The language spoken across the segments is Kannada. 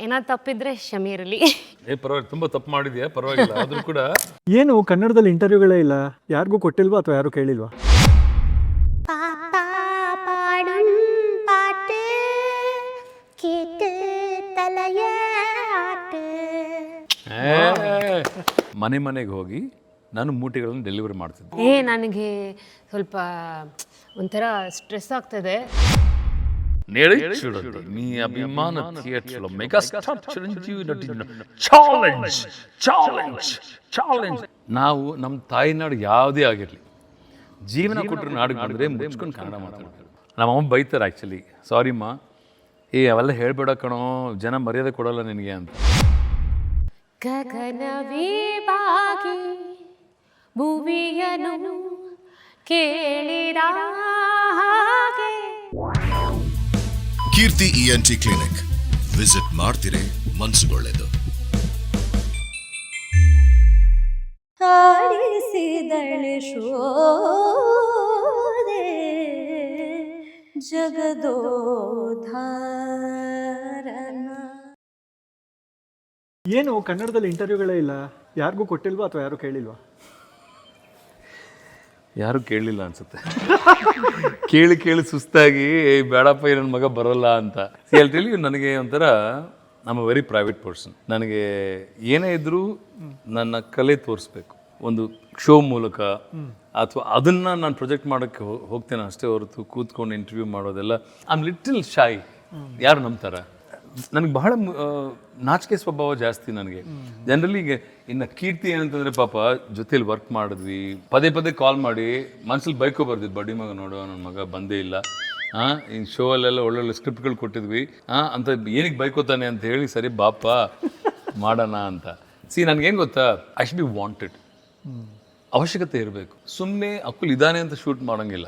ಏನಾದ್ರು ತಪ್ಪಿದ್ರೆ ಕ್ಷಮೆ ಇರಲಿ. ಪರವಾಗಿಲ್ಲ, ತುಂಬ ತಪ್ಪು ಮಾಡಿದ್ಯಾ, ಪರವಾಗಿಲ್ಲ. ಆದರೂ ಕೂಡ ಏನು ಕನ್ನಡದಲ್ಲಿ ಇಂಟರ್ವ್ಯೂಗಳೇ ಇಲ್ಲ, ಯಾರಿಗೂ ಕೊಟ್ಟಿಲ್ವಾ ಅಥವಾ ಯಾರು ಕೇಳಿಲ್ವಾ? ಮನೆ ಮನೆಗೆ ಹೋಗಿ ನಾನು ಮೂಟೆಗಳನ್ನು ಡೆಲಿವರಿ ಮಾಡ್ತಿದ್ದೆ. ನನಗೆ ಸ್ವಲ್ಪ ಒಂಥರ ಸ್ಟ್ರೆಸ್ ಆಗ್ತದೆ. చూడండి మీ అభిమాన థియేటర్లో మెగాస్టార్ చిరంజీవి నటించిన ಚಾಲೆಂಜ್ ಚಾಲೆಂಜ್ ಚಾಲೆಂಜ್. ನಾವು ನಮ್ಮ ತಾಯಿನಾಡು ಯಾವುದೇ ಆಗಿರಲಿ, ಜೀವನ ಕೊಟ್ಟರು ನಾಡಿಗೆ ಬಂದರೆ ಮುಚ್ಕೊಂಡು ಕನ್ನಡ ಮಾತಾಡ್ತಾರೆ. ನಮ್ಮಮ್ಮ ಬೈತಾರೆ ಆ್ಯಕ್ಚುಲಿ, ಸಾರಿಮ್ಮ ಅವೆಲ್ಲ ಹೇಳ್ಬೇಡ ಕಣೋ, ಜನ ಮರ್ಯಾದೆ ಕೊಡೋಲ್ಲ ನಿನಗೆ ಅಂತ. ಗಗನವೇ ಬಾಗಿ ಭುವಿಯನು ಕೇಳಿದ ಹಾಗೆ. ಕೀರ್ತಿ ENT ಕ್ಲಿನಿಕ್ ವಿಸಿಟ್ ಮಾಡ್ತಿರೇ ಮನಸ್ಸುಗೊಳ್ಳೆದು. ಆಡಿಸಿದಳೆ ಶೋದೆ ಜಗದೋಧಾರನ. ಏನು ಕನ್ನಡದಲ್ಲಿ ಇಂಟರ್ವ್ಯೂಗಳೇ ಇಲ್ಲ, ಯಾರಿಗೂ ಕೊಟ್ಟಿಲ್ವಾ ಅಥವಾ ಯಾರು ಕೇಳಿಲ್ವಾ? ಯಾರು ಕೇಳಲಿಲ್ಲ ಅನ್ಸುತ್ತೆ. ಕೇಳಿ ಕೇಳಿ ಸುಸ್ತಾಗಿ ಬೇಡಪ್ಪ ನನ್ನ ಮಗ ಬರೋಲ್ಲ ಅಂತ ಹೇಳ್ತೀವಿ. ನನಗೆ ಒಂಥರ ನಮ್ಮ ವೆರಿ ಪ್ರೈವೇಟ್ ಪರ್ಸನ್. ನನಗೆ ಏನೇ ಇದ್ದರೂ ನನ್ನ ಕಲೆ ತೋರಿಸ್ಬೇಕು ಒಂದು ಶೋ ಮೂಲಕ, ಅಥವಾ ಅದನ್ನು ನಾನು ಪ್ರೊಜೆಕ್ಟ್ ಮಾಡೋಕ್ಕೆ ಹೋಗ್ತೇನೆ ಅಷ್ಟೇ ಹೊರತು ಕೂತ್ಕೊಂಡು ಇಂಟರ್ವ್ಯೂ ಮಾಡೋದೆಲ್ಲ ಐ ಆಮ್ ಲಿಟಲ್ ಶಾಯ್. ಯಾರು ನಂಬ್ತಾರೆ? ನನಗೆ ಬಹಳ ನಾಚಿಕೆ ಸ್ವಭಾವ ಜಾಸ್ತಿ ನನಗೆ. ಜನರಲಿ ಈಗ ಇನ್ನು ಕೀರ್ತಿ ಏನಂತಂದರೆ, ಪಾಪ ಜೊತೇಲಿ ವರ್ಕ್ ಮಾಡಿದ್ವಿ, ಪದೇ ಪದೇ ಕಾಲ್ ಮಾಡಿ ಮನ್ಸಲ್ಲಿ ಬೈಕೋ ಬರ್ದಿದ್ದು, ಬಡ್ಡಿ ಮಗ ನೋಡು ನನ್ನ ಮಗ ಬಂದೇ ಇಲ್ಲ, ಇನ್ನು ಶೋ ಅಲ್ಲೆಲ್ಲ ಒಳ್ಳೊಳ್ಳೆ ಸ್ಕ್ರಿಪ್ಟ್ಗಳು ಕೊಟ್ಟಿದ್ವಿ ಅಂತ ಏನಕ್ಕೆ ಬೈಕೋತಾನೆ ಅಂತ ಹೇಳಿ, ಸರಿ ಬಾಪ ಮಾಡೋಣ ಅಂತ. ನನಗೇನು ಗೊತ್ತಾ, ಐ ಶುಡ್ ಬಿ ವಾಂಟೆಡ್. ಅವಶ್ಯಕತೆ ಇರಬೇಕು. ಸುಮ್ಮನೆ ಅಕುಲ್ ಇದ್ದಾನೆ ಅಂತ ಶೂಟ್ ಮಾಡೋಂಗಿಲ್ಲ.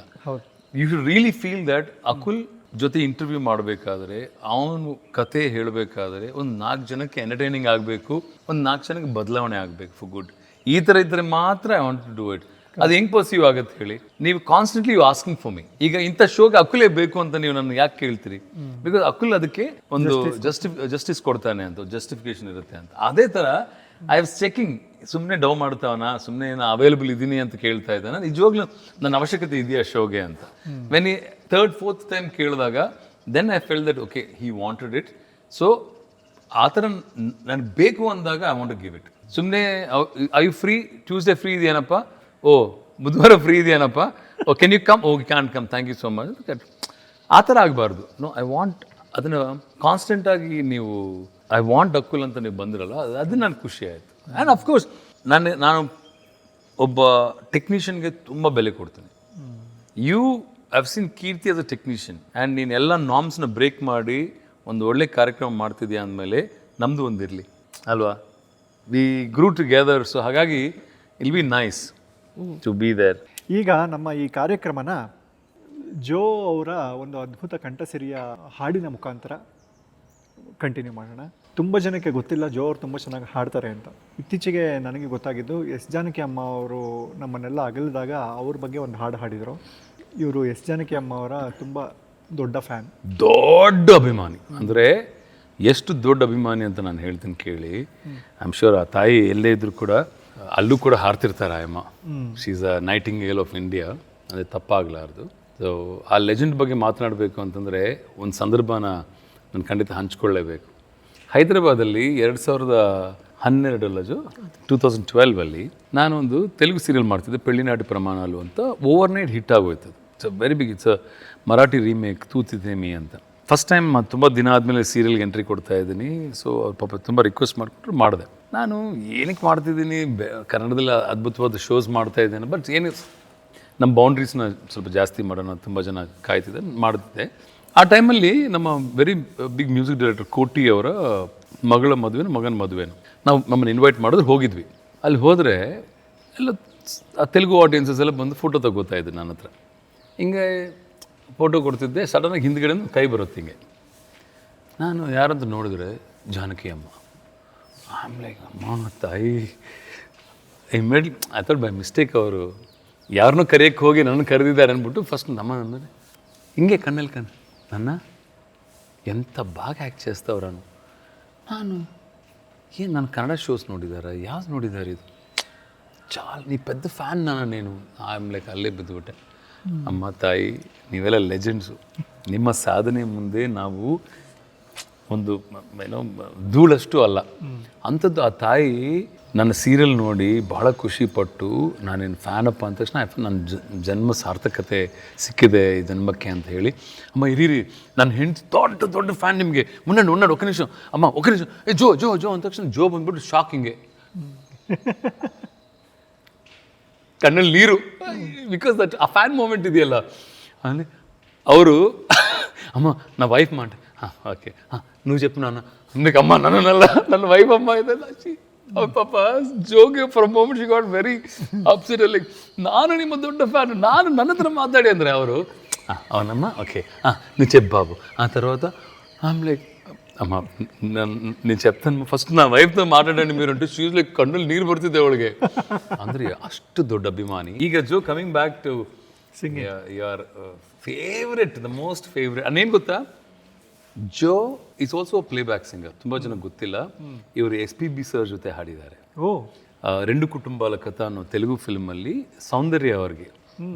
You should really feel that Akul ಜೊತೆ ಇಂಟರ್ವ್ಯೂ ಮಾಡಬೇಕಾದ್ರೆ, ಅವನು ಕತೆ ಹೇಳಬೇಕಾದ್ರೆ ಒಂದು 4 ಜನಕ್ಕೆ ಎಂಟರ್ಟೈನಿಂಗ್ ಆಗಬೇಕು, ಒಂದು 4 ಜನಕ್ಕೆ ಬದಲಾವಣೆ ಆಗಬೇಕು ಫಾರ್ ಗುಡ್. ಈ ಥರ ಇದ್ದರೆ ಮಾತ್ರ I want to do it. ಅದು ಹೆಂಗೆ ಪಾಸಿಟಿವ್ ಆಗುತ್ತೆ ಹೇಳಿ? ನೀವು constantly you asking for me. ಈಗ ಇಂಥ ಶೋಗೆ ಅಕುಲೇ ಬೇಕು ಅಂತ ನೀವು ನನ್ನ ಯಾಕೆ ಕೇಳ್ತೀರಿ? ಬಿಕಾಸ್ ಅಕುಲ್ ಅದಕ್ಕೆ ಒಂದು ಜಸ್ಟಿಸ್ ಕೊಡ್ತಾನೆ ಅಂತ, ಜಸ್ಟಿಫಿಕೇಶನ್ ಇರುತ್ತೆ ಅಂತ. ಅದೇ ಥರ ಐ ವಾಸ್ ಚೆಕಿಂಗ್, ಸುಮ್ಮನೆ ಡೌ ಮಾಡ್ತಾವನ, ಸುಮ್ಮನೆ ಏನೋ ಅವೈಲಬಲ್ ಇದ್ದೀನಿ ಅಂತ ಕೇಳ್ತಾ ಇದ್ದಾನೆ, ನಿಜವಾಗ್ಲೂ ನನ್ನ ಅವಶ್ಯಕತೆ ಇದೆಯಾ ಶೋಗೆ ಅಂತ. When he 3rd 4th time ಕೇಳಿದಾಗ then I fell that okay he wanted it. So ಆ ಥರ ನನಗೆ ಬೇಕು ಅಂದಾಗ I want to give it. ಸುಮ್ಮನೆ I you free, Tuesday free ಇದೆಯೇನಪ್ಪ, ಓ ಬುಧವಾರ ಫ್ರೀ ಇದೆಯೇನಪ್ಪ, oh can you come, oh can come, thank you so much. ಆ ಥರ ಆಗಬಾರ್ದು. ನೋ, ಐ ವಾಂಟ್ ಅದನ್ನು ಕಾನ್ಸ್ಟೆಂಟಾಗಿ ನೀವು ಐ ವಾಂಟ್ ಅಕುಲ್ ಅಂತ ನೀವು ಬಂದಿರಲ್ಲ, ಅದು ನನಗೆ ಖುಷಿ ಆಯಿತು. ಆ್ಯಂಡ್ ಅಫ್ಕೋರ್ಸ್ ನಾನು ಒಬ್ಬ ಟೆಕ್ನಿಷಿಯನ್ಗೆ ತುಂಬ ಬೆಲೆ ಕೊಡ್ತೀನಿ. I've seen Keerthi as a technician, and ನೀನು ಎಲ್ಲ ನಾರ್ಮ್ಸ್ನ ಬ್ರೇಕ್ ಮಾಡಿ ಒಂದು ಒಳ್ಳೆ ಕಾರ್ಯಕ್ರಮ ಮಾಡ್ತಿದ್ಯಾ ಅಂದಮೇಲೆ ನಮ್ಮದು ಒಂದು ಇರಲಿ ಅಲ್ವಾ? V ಗ್ರೂ together. ಸೊ ಹಾಗಾಗಿ I'll be nice to be there. ಈಗ ನಮ್ಮ ಈ ಕಾರ್ಯಕ್ರಮನ ಜೋ ಅವರ ಒಂದು ಅದ್ಭುತ ಕಂಠಸಿರಿಯ ಹಾಡಿನ ಮುಖಾಂತರ ಕಂಟಿನ್ಯೂ ಮಾಡೋಣ. ತುಂಬ ಜನಕ್ಕೆ ಗೊತ್ತಿಲ್ಲ ಜೋ ಅವರು ತುಂಬ ಚೆನ್ನಾಗಿ ಹಾಡ್ತಾರೆ ಅಂತ. ಇತ್ತೀಚೆಗೆ ನನಗೆ ಗೊತ್ತಾಗಿದ್ದು, ಎಸ್ ಜಾನಕಿ ಅಮ್ಮ ಅವರು ನಮ್ಮನ್ನೆಲ್ಲ ಅಗಲಿದಾಗ ಅವ್ರ ಬಗ್ಗೆ ಒಂದು ಹಾಡು ಹಾಡಿದರು. ಇವರು ಎಸ್ ಜಾನಕಿ ಅಮ್ಮ ಅವರ ತುಂಬ ದೊಡ್ಡ ಫ್ಯಾನ್, ದೊಡ್ಡ ಅಭಿಮಾನಿ. ಅಂದರೆ ಎಷ್ಟು ದೊಡ್ಡ ಅಭಿಮಾನಿ ಅಂತ ನಾನು ಹೇಳ್ತೀನಿ ಕೇಳಿ. ಐ ಆಮ್ ಶ್ಯೂರ್ ಆ ತಾಯಿ ಎಲ್ಲೇ ಇದ್ದರೂ ಕೂಡ ಅಲ್ಲೂ ಕೂಡ ಹಾರ್ತಿರ್ತಾರೆ ಅಮ್ಮ. She is a Nightingale of India, ಅದೇ ತಪ್ಪಾಗಲಾರ್ದು. ಸೊ ಆ ಲೆಜೆಂಡ್ ಬಗ್ಗೆ ಮಾತನಾಡಬೇಕು ಅಂತಂದರೆ ಒಂದು ಸಂದರ್ಭನ ನಾನು ಖಂಡಿತ ಹಂಚ್ಕೊಳ್ಳೇಬೇಕು. ಹೈದರಾಬಾದಲ್ಲಿ 2012 2012 ನಾನೊಂದು ತೆಲುಗು ಸೀರಿಯಲ್ ಮಾಡ್ತಿದ್ದೆ, ಪೆಳ್ಳಿನಾಟಿ ಪ್ರಮಾಣಾಲು ಅಂತ. ಓವರ್ನೈಟ್ ಹಿಟ್ ಆಗೋಯ್ತದೆ. It's a very big, it's a Marathi remake, ತೂತಿತೇಮಿ ಅಂತ. ಫಸ್ಟ್ ಟೈಮ್ ತುಂಬ ದಿನ ಆದಮೇಲೆ ಸೀರಿಯಲ್ಗೆ ಎಂಟ್ರಿ ಕೊಡ್ತಾ ಇದ್ದೀನಿ. ಸೊ ಅವ್ರ ಪಾಪ ತುಂಬ ರಿಕ್ವೆಸ್ಟ್ ಮಾಡಿಕೊಟ್ರು, ಮಾಡಿದೆ. ನಾನು ಏನಕ್ಕೆ ಮಾಡ್ತಿದ್ದೀನಿ, ಕನ್ನಡದಲ್ಲಿ ಅದ್ಭುತವಾದ ಶೋಸ್ ಮಾಡ್ತಾ ಇದ್ದೇನೆ, ಬಟ್ ಏನು ನಮ್ಮ ಬೌಂಡ್ರೀಸ್ನ ಸ್ವಲ್ಪ ಜಾಸ್ತಿ ಮಾಡೋಣ, ತುಂಬ ಜನ ಕಾಯ್ತಿದ್ದೆ, ಮಾಡ್ತಿದ್ದೆ. ಆ ಟೈಮಲ್ಲಿ ನಮ್ಮ ವೆರಿ ಬಿಗ್ ಮ್ಯೂಸಿಕ್ ಡೈರೆಕ್ಟರ್ ಕೋಟಿ ಅವರ ಮಗಳ ಮದುವೆನೋ ಮಗನ ಮದುವೆನೋ ನಾವು ನಮ್ಮನ್ನು ಇನ್ವೈಟ್ ಮಾಡಿದ್ರೆ ಹೋಗಿದ್ವಿ. ಅಲ್ಲಿ ಹೋದರೆ ಎಲ್ಲ ಆ ತೆಲುಗು ಆಡಿಯನ್ಸಸ್ ಎಲ್ಲ ಬಂದು ಫೋಟೋ ತಗೋತಾ ಇದ್ರು ನನ್ನ ಹತ್ರ. ಹಿಂಗೆ ಫೋಟೋ ಕೊಡ್ತಿದ್ದೆ, ಸಡನ್ನಾಗಿ ಹಿಂದ್ಗಡೆ ಕೈ ಬರುತ್ತೆ ಹಿಂಗೆ. ನಾನು ಯಾರಂತ ನೋಡಿದ್ರೆ ಜಾನಕಿ ಅಮ್ಮ. ಆಮೇಲೆ ಅಮ್ಮ ತಾಯಿ ಐ ಥಾಟ್ ಬೈ ಮಿಸ್ಟೇಕ್ ಅವರು ಯಾರನ್ನೂ ಕರೆಯೋಕ್ಕೆ ಹೋಗಿ ನನ್ನ ಕರೆದಿದ್ದಾರೆ ಅಂದ್ಬಿಟ್ಟು ಫಸ್ಟ್ ನಮ್ಮ ಅಂದರೆ ಹಿಂಗೆ ಕಣ್ಣಲ್ಲಿ ನನ್ನ ఎంత బాగా యాక్ట్ చేస్తావురాను, ನಾನು ಕನ್ನಡ ಶೋಸ್ ನೋಡಿದ್ದಾರೆ, ಯಾವ್ದು ನೋಡಿದ್ದಾರೆ ಇದು ನೀ ಪೆದ್ದ ಫ್ಯಾನ್ ನಾನು ಲೈಕ್ ಅಲ್ಲೇ ಬಿದ್ದುಬಿಟ್ಟೆ. ಅಮ್ಮ ತಾಯಿ ನೀವೆಲ್ಲ ಲೆಜೆಂಡ್ಸು, ನಿಮ್ಮ ಸಾಧನೆ ಮುಂದೆ ನಾವು ಒಂದು ಏನೋ ಧೂಳಷ್ಟು ಅಲ್ಲ. ಅಂಥದ್ದು ಆ ತಾಯಿ ನನ್ನ ಸೀರಿಯಲ್ ನೋಡಿ ಭಾಳ ಖುಷಿಪಟ್ಟು ನಾನೇನು ಫ್ಯಾನಪ್ಪ ಅಂದ ತಕ್ಷಣ ನನ್ನ ಜನ್ಮ ಸಾರ್ಥಕತೆ ಸಿಕ್ಕಿದೆ ಈ ಜನ್ಮಕ್ಕೆ ಅಂತ ಹೇಳಿ, ಅಮ್ಮ ಇರೀರಿ ನನ್ನ ಹೆಂಡತಿ ದೊಡ್ಡ ಫ್ಯಾನ್ ನಿಮಗೆ, ಮುನ್ನಡೆ ಒಕ್ಕ ನಿಮಿಷ ಅಮ್ಮ ಒಕ್ಕ ನಿಮಿಷ ಜೋ ಜೋ ಜೋ ಅಂದ ತಕ್ಷಣ ಜೋ ಬಂದ್ಬಿಟ್ಟು ಶಾಕಿಂಗೆ ಕಣ್ಣಲ್ಲಿ ನೀರು, ಬಿಕಾಸ್ ದಟ್ ಆ ಫ್ಯಾನ್ ಮೂಮೆಂಟ್ ಇದೆಯಲ್ಲ. ಅಂದರೆ ಅವರು ಅಮ್ಮ ನಾ ವೈಫ್ ಮಾಡಿ ಹಾಂ ಓಕೆ ಹಾಂ ನೀವು చెప్పు నాన్న అందుకు అమ్మ నన్నಲ್ಲ ನನ್ನ ವೈಫ್ ಅಮ್ಮ ಇದೆಲ್ಲ ಪಾಪ ಜೋಗೆ for moment she got very upset. Like ನಾನು ನಿಮ್ಮ ದೊಡ್ಡ ಫ್ಯಾನ್, ನಾನು ನನ್ನ ಹತ್ರ ಮಾತಾಡಿ ಅಂದರೆ ಅವರು ಅವನಮ್ಮ ఓకే నువ్వు చెప్పు బాబు. ఆ తర్వాత ఐమ్ లైక్ అమ్మ నేను చెప్తాను ఫస్ట్ నా వైఫ్తో మాట్లాడండి మీరు అంటే షీజ్ లైక్ కన్నులు నీరు ಬರ್ತಿದ್ದೆ ಅವಳಿಗೆ. ಅಂದರೆ ಅಷ್ಟು ದೊಡ್ಡ ಅಭಿಮಾನಿ. ಈಗ Jo coming back to your favourite, the most favourite ಅನ್ನೇನು ಗೊತ್ತಾ, Jo is also play back singer. ತುಂಬ ಜನಕ್ಕೆ ಗೊತ್ತಿಲ್ಲ, ಇವರು SPB ಸರ್ ಜೊತೆ ಹಾಡಿದ್ದಾರೆ. రెండు కుటుంబాల కథ ಅನ್ನೋ ತೆಲುಗು ಫಿಲ್ಮಲ್ಲಿ ಸೌಂದರ್ಯ ಅವ್ರಿಗೆ,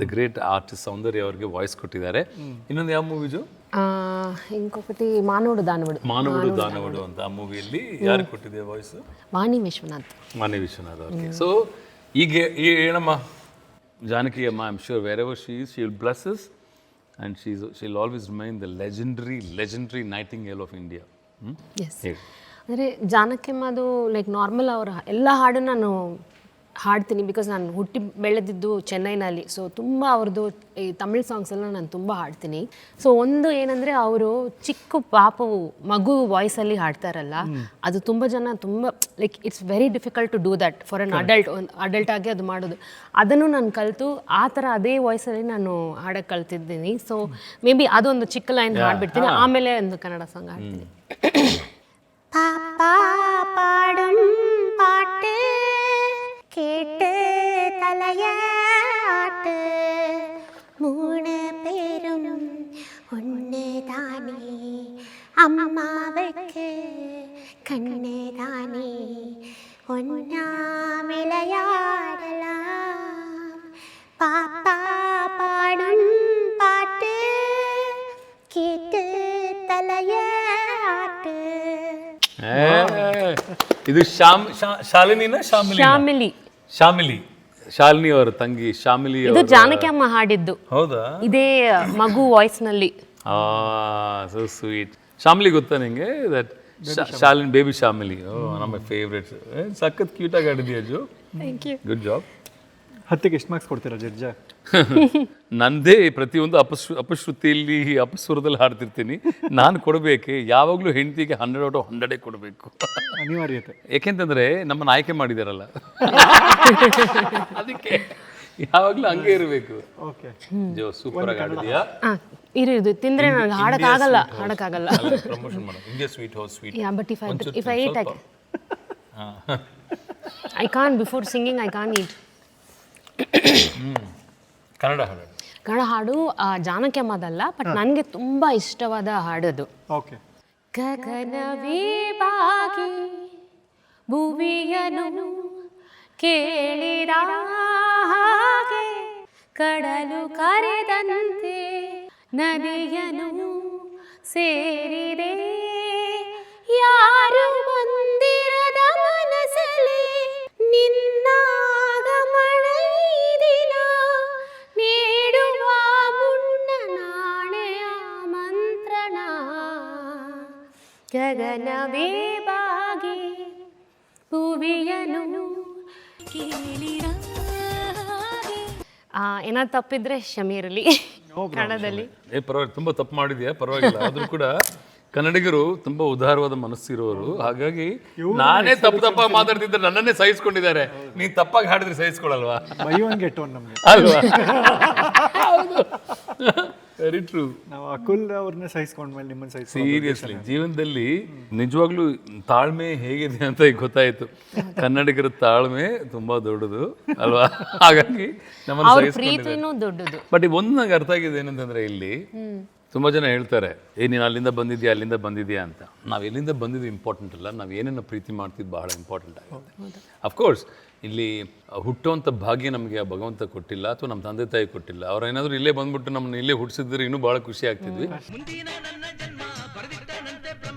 ದ ಗ್ರೇಟ್ ಆರ್ಟಿಸ್ಟ್ ಸೌಂದರ್ಯ ಅವ್ರಿಗೆ ವಾಯ್ಸ್ ಕೊಟ್ಟಿದ್ದಾರೆ. ಇನ್ನೊಂದು ಯಾವ ಮೂವಿ ಜೋ? ఇంకొకటి మానవుడు దానవుడు ಅಂತ ಆ ಮೂವಿಯಲ್ಲಿ ಯಾರು ಕೊಟ್ಟಿದೆ ವಾಯ್ಸ್? ವಾಣಿ ವಿಶ್ವನಾಥ್ ಅವ್ರಿಗೆ. ಸೊ ಈಗ ಏನಮ್ಮ ಜಾನಕಿ ಅಮ್ಮ, I am sure wherever she is, she will bless us and she'll always remain the legendary nightingale of India. Yes. ಅಂದರೆ ಜಾನಕಿಯಮ್ಮದು ಲೈಕ್ ನಾರ್ಮಲ್ ಅವರ ಎಲ್ಲ ಹಾಡು ನಾನು ಹಾಡ್ತೀನಿ, ಬಿಕಾಸ್ ನಾನು ಹುಟ್ಟಿ ಬೆಳೆದಿದ್ದು ಚೆನ್ನೈನಲ್ಲಿ. ಸೊ ತುಂಬ ಅವ್ರದ್ದು ಈ ತಮಿಳ್ ಸಾಂಗ್ಸ್ ಎಲ್ಲ ನಾನು ತುಂಬ ಹಾಡ್ತೀನಿ. ಸೊ ಒಂದು ಏನಂದರೆ ಅವರು ಚಿಕ್ಕ ಪಾಪವು ಮಗು ವಾಯ್ಸಲ್ಲಿ ಹಾಡ್ತಾರಲ್ಲ, ಅದು ತುಂಬ ಜನ ತುಂಬ like it's very difficult to do that for an adult ಆಗಿ ಅದು ಮಾಡೋದು. ಅದನ್ನು ನಾನು ಕಲಿತು ಆ ಥರ ಅದೇ ವಾಯ್ಸಲ್ಲಿ ನಾನು ಹಾಡಕ್ಕೆ ಕಲ್ತಿದ್ದೀನಿ. ಸೊ ಮೇ ಬಿ ಅದೊಂದು ಚಿಕ್ಕ ಲೈನ್ ಹಾಡ್ಬಿಡ್ತೀನಿ, ಆಮೇಲೆ ಒಂದು ಕನ್ನಡ ಸಾಂಗ್ ಹಾಡ್ತೀನಿ. பாப்பா பாடும் பாட்டு கேட்டு தலையாட்டு, மூணு பேரும் ஒன்று தானே, அம்மாவுக்கு கண்ணு தானே, ஒன்னா விளையாடலாம். பாப்பா பாடும் பாட்டு கேட்டு தலையாட்டு. ಇದು ಶಾಲಿನಿನ ಶಾಲಿನಿ ಅವರ ತಂಗಿ ಶಾಮಿಲಿ. ಇದು ಜಾನಕಿ ಅಮ್ಮ ಹಾಡಿದ್ದು. ಹೌದಾ? ಇದೇ ಮಗು ವಾಯ್ಸ್ ನಲ್ಲಿ. So sweet. ಶಾಮಿಲಿ ಗೊತ್ತಾ ನಿಂಗೆ? ದಟ್ ಶಾಲಿನಿ, ಬೇಬಿ ಶಾಮಿಲಿ, ನಮ್ಮ ಫೇವ್ರೇಟ್ಸ್. ಸಖತ್ ಕ್ಯೂಟ್ ಆಗಿ ಆಡಿದ್ಯಾ Jo. Thank you. Good job. 10ಕ್ಕೆ ಎಷ್ಟು ಮಾರ್ಕ್ಸ್ ಕೊಡ್ತೀರಾ ಜಡ್ಜ? ನಂದೇ ಪ್ರತಿಯೊಂದು ಅಪಶ್ರುತಿಯಲ್ಲಿ ಅಪಸ್ವರದಲ್ಲಿ ಹಾಡ್ತಿರ್ತೀನಿ. ನಾನು ಕೊಡಬೇಕೆ ಯಾವಾಗಲೂ ಹೆಂಡತಿಗೆ 100 out of 100 ಕೊಡಬೇಕು, ಅನಿವಾರ್ಯತೆ. ಯಾಕೆಂತಂದ್ರೆ ನಮ್ಮನ್ನು ಆಯ್ಕೆ ಮಾಡಿದಾರಲ್ಲ, ಅದಕ್ಕೆ ಯಾವಾಗಲೂ ಹಂಗೆ ಇರಬೇಕು. ಓಕೆ ಜೋ ಸೂಪರ್ ಆಗಿ ಆಡಿದ್ಯಾ. ಇದು ತಿಂದ್ರೆ ನನಗೆ ಹಾಡಕ್ಕಾಗಲ್ಲ. ಪ್ರಮೋಷನ್ ಮಾಡು. India sweet house sweet. Yeah, but if I eat, I can't. Before singing, I can't eat. Kannada ಹಾಡು ಜಾನಕಿ ಅಮ್ಮದಲ್ಲ, ಬಟ್ ನನಗೆ ತುಂಬ ಇಷ್ಟವಾದ ಹಾಡೋದು. ಓಕೆ. ಗಗನವೇ ಬಾಗಿ ಭುವಿಯನು ಕೇಳಿದ ಹಾಗೆ, ಕಡಲು ಕರೆದಂತೆ ನದಿಯನು ಸೇರಿದೆ, ಯಾರು ಬಂದಿರದ ಮನಸಲಿ ನಿನ್ನ ಆಗಮನ ಈ ದಿನ, ನೀಡುವ ಮುನ್ನ ನಾಳೆಯ ಮಂತ್ರಣ. ಗಗನವೇ ಬಾಗಿ ಭುವಿಯನು ಕೇಳಿದ ಹಾಗೆ. ಏನಾದ್ರು ತಪ್ಪಿದ್ರೆ ಕ್ಷಮೆ ಇರಲಿ. ಕನ್ನಡದಲ್ಲಿ ಪರವಾಗಿಲ್ಲ, ತುಂಬ ತಪ್ಪು ಮಾಡಿದ್ಯಾ, ಪರವಾಗಿಲ್ಲ. ಆದರೂ ಕೂಡ ಕನ್ನಡಿಗರು ತುಂಬಾ ಉದಾರವಾದ ಮನಸ್ಸಿರೋರು, ಹಾಗಾಗಿ ನಾನೇ ತಪ್ಪಾಗಿ ಮಾತಾಡ್ತಿದ್ರೆ ನನ್ನನ್ನೇ ಸಹಿಸ್ಕೊಂಡಿದ್ದಾರೆ. ನೀನ್ ತಪ್ಪಾಗಿ ಹಾಡಿದ್ರೆ ಸಹಿಸ್ಕೊಳಲ್ವಾ? ಅಲ್ವಾ? Very true. ನಾವು ಅಕುಲ್ ಅವ್ರನ್ನೇ ಸಹಿಸ್ಕೊಂಡ್ಮೇಲೆ ನಿಮ್ಮನ್ನು ಸೀರಿಯಸ್ಲಿ ಜೀವನದಲ್ಲಿ ನಿಜವಾಗ್ಲೂ ತಾಳ್ಮೆ ಹೇಗಿದೆ ಅಂತ ಈಗ ಗೊತ್ತಾಯ್ತು. ಕನ್ನಡಿಗರ ತಾಳ್ಮೆ ತುಂಬಾ ದೊಡ್ಡದು ಅಲ್ವಾ? ಹಾಗಾಗಿ ನಮ್ಮನ್ನು ಸಹಿಸ್ಕೊಂಡಿದ್ದಾರೆ. ಬಟ್ ಒಂದು ನಂಗೆ ಅರ್ಥ ಆಗಿದೆ ಏನಂತಂದ್ರೆ, ಇಲ್ಲಿ ತುಂಬ ಜನ ಹೇಳ್ತಾರೆ ನೀನು ಅಲ್ಲಿಂದ ಬಂದಿದ್ಯಾ ಅಂತ. ನಾವು ಎಲ್ಲಿಂದ ಬಂದಿದ್ದು ಇಂಪಾರ್ಟೆಂಟ್ ಅಲ್ಲ, ನಾವು ಏನೇನು ಪ್ರೀತಿ ಮಾಡ್ತಿದ್ದು ಬಹಳ ಇಂಪಾರ್ಟೆಂಟ್ ಆಗುತ್ತೆ. ಅಫ್ಕೋರ್ಸ್ ಇಲ್ಲಿ ಹುಟ್ಟುವಂಥ ಭಾಗ್ಯ ನಮಗೆ ಆ ಭಗವಂತ ಕೊಟ್ಟಿಲ್ಲ, ಅಥವಾ ನಮ್ಮ ತಂದೆ ತಾಯಿ ಕೊಟ್ಟಿಲ್ಲ. ಅವ್ರು ಏನಾದರೂ ಇಲ್ಲೇ ಬಂದ್ಬಿಟ್ಟು ನಮ್ಮನ್ನ ಇಲ್ಲೇ ಹುಟ್ಟಿಸಿದ್ರೆ ಇನ್ನೂ ಭಾಳ ಖುಷಿ ಆಗ್ತಿದ್ವಿ.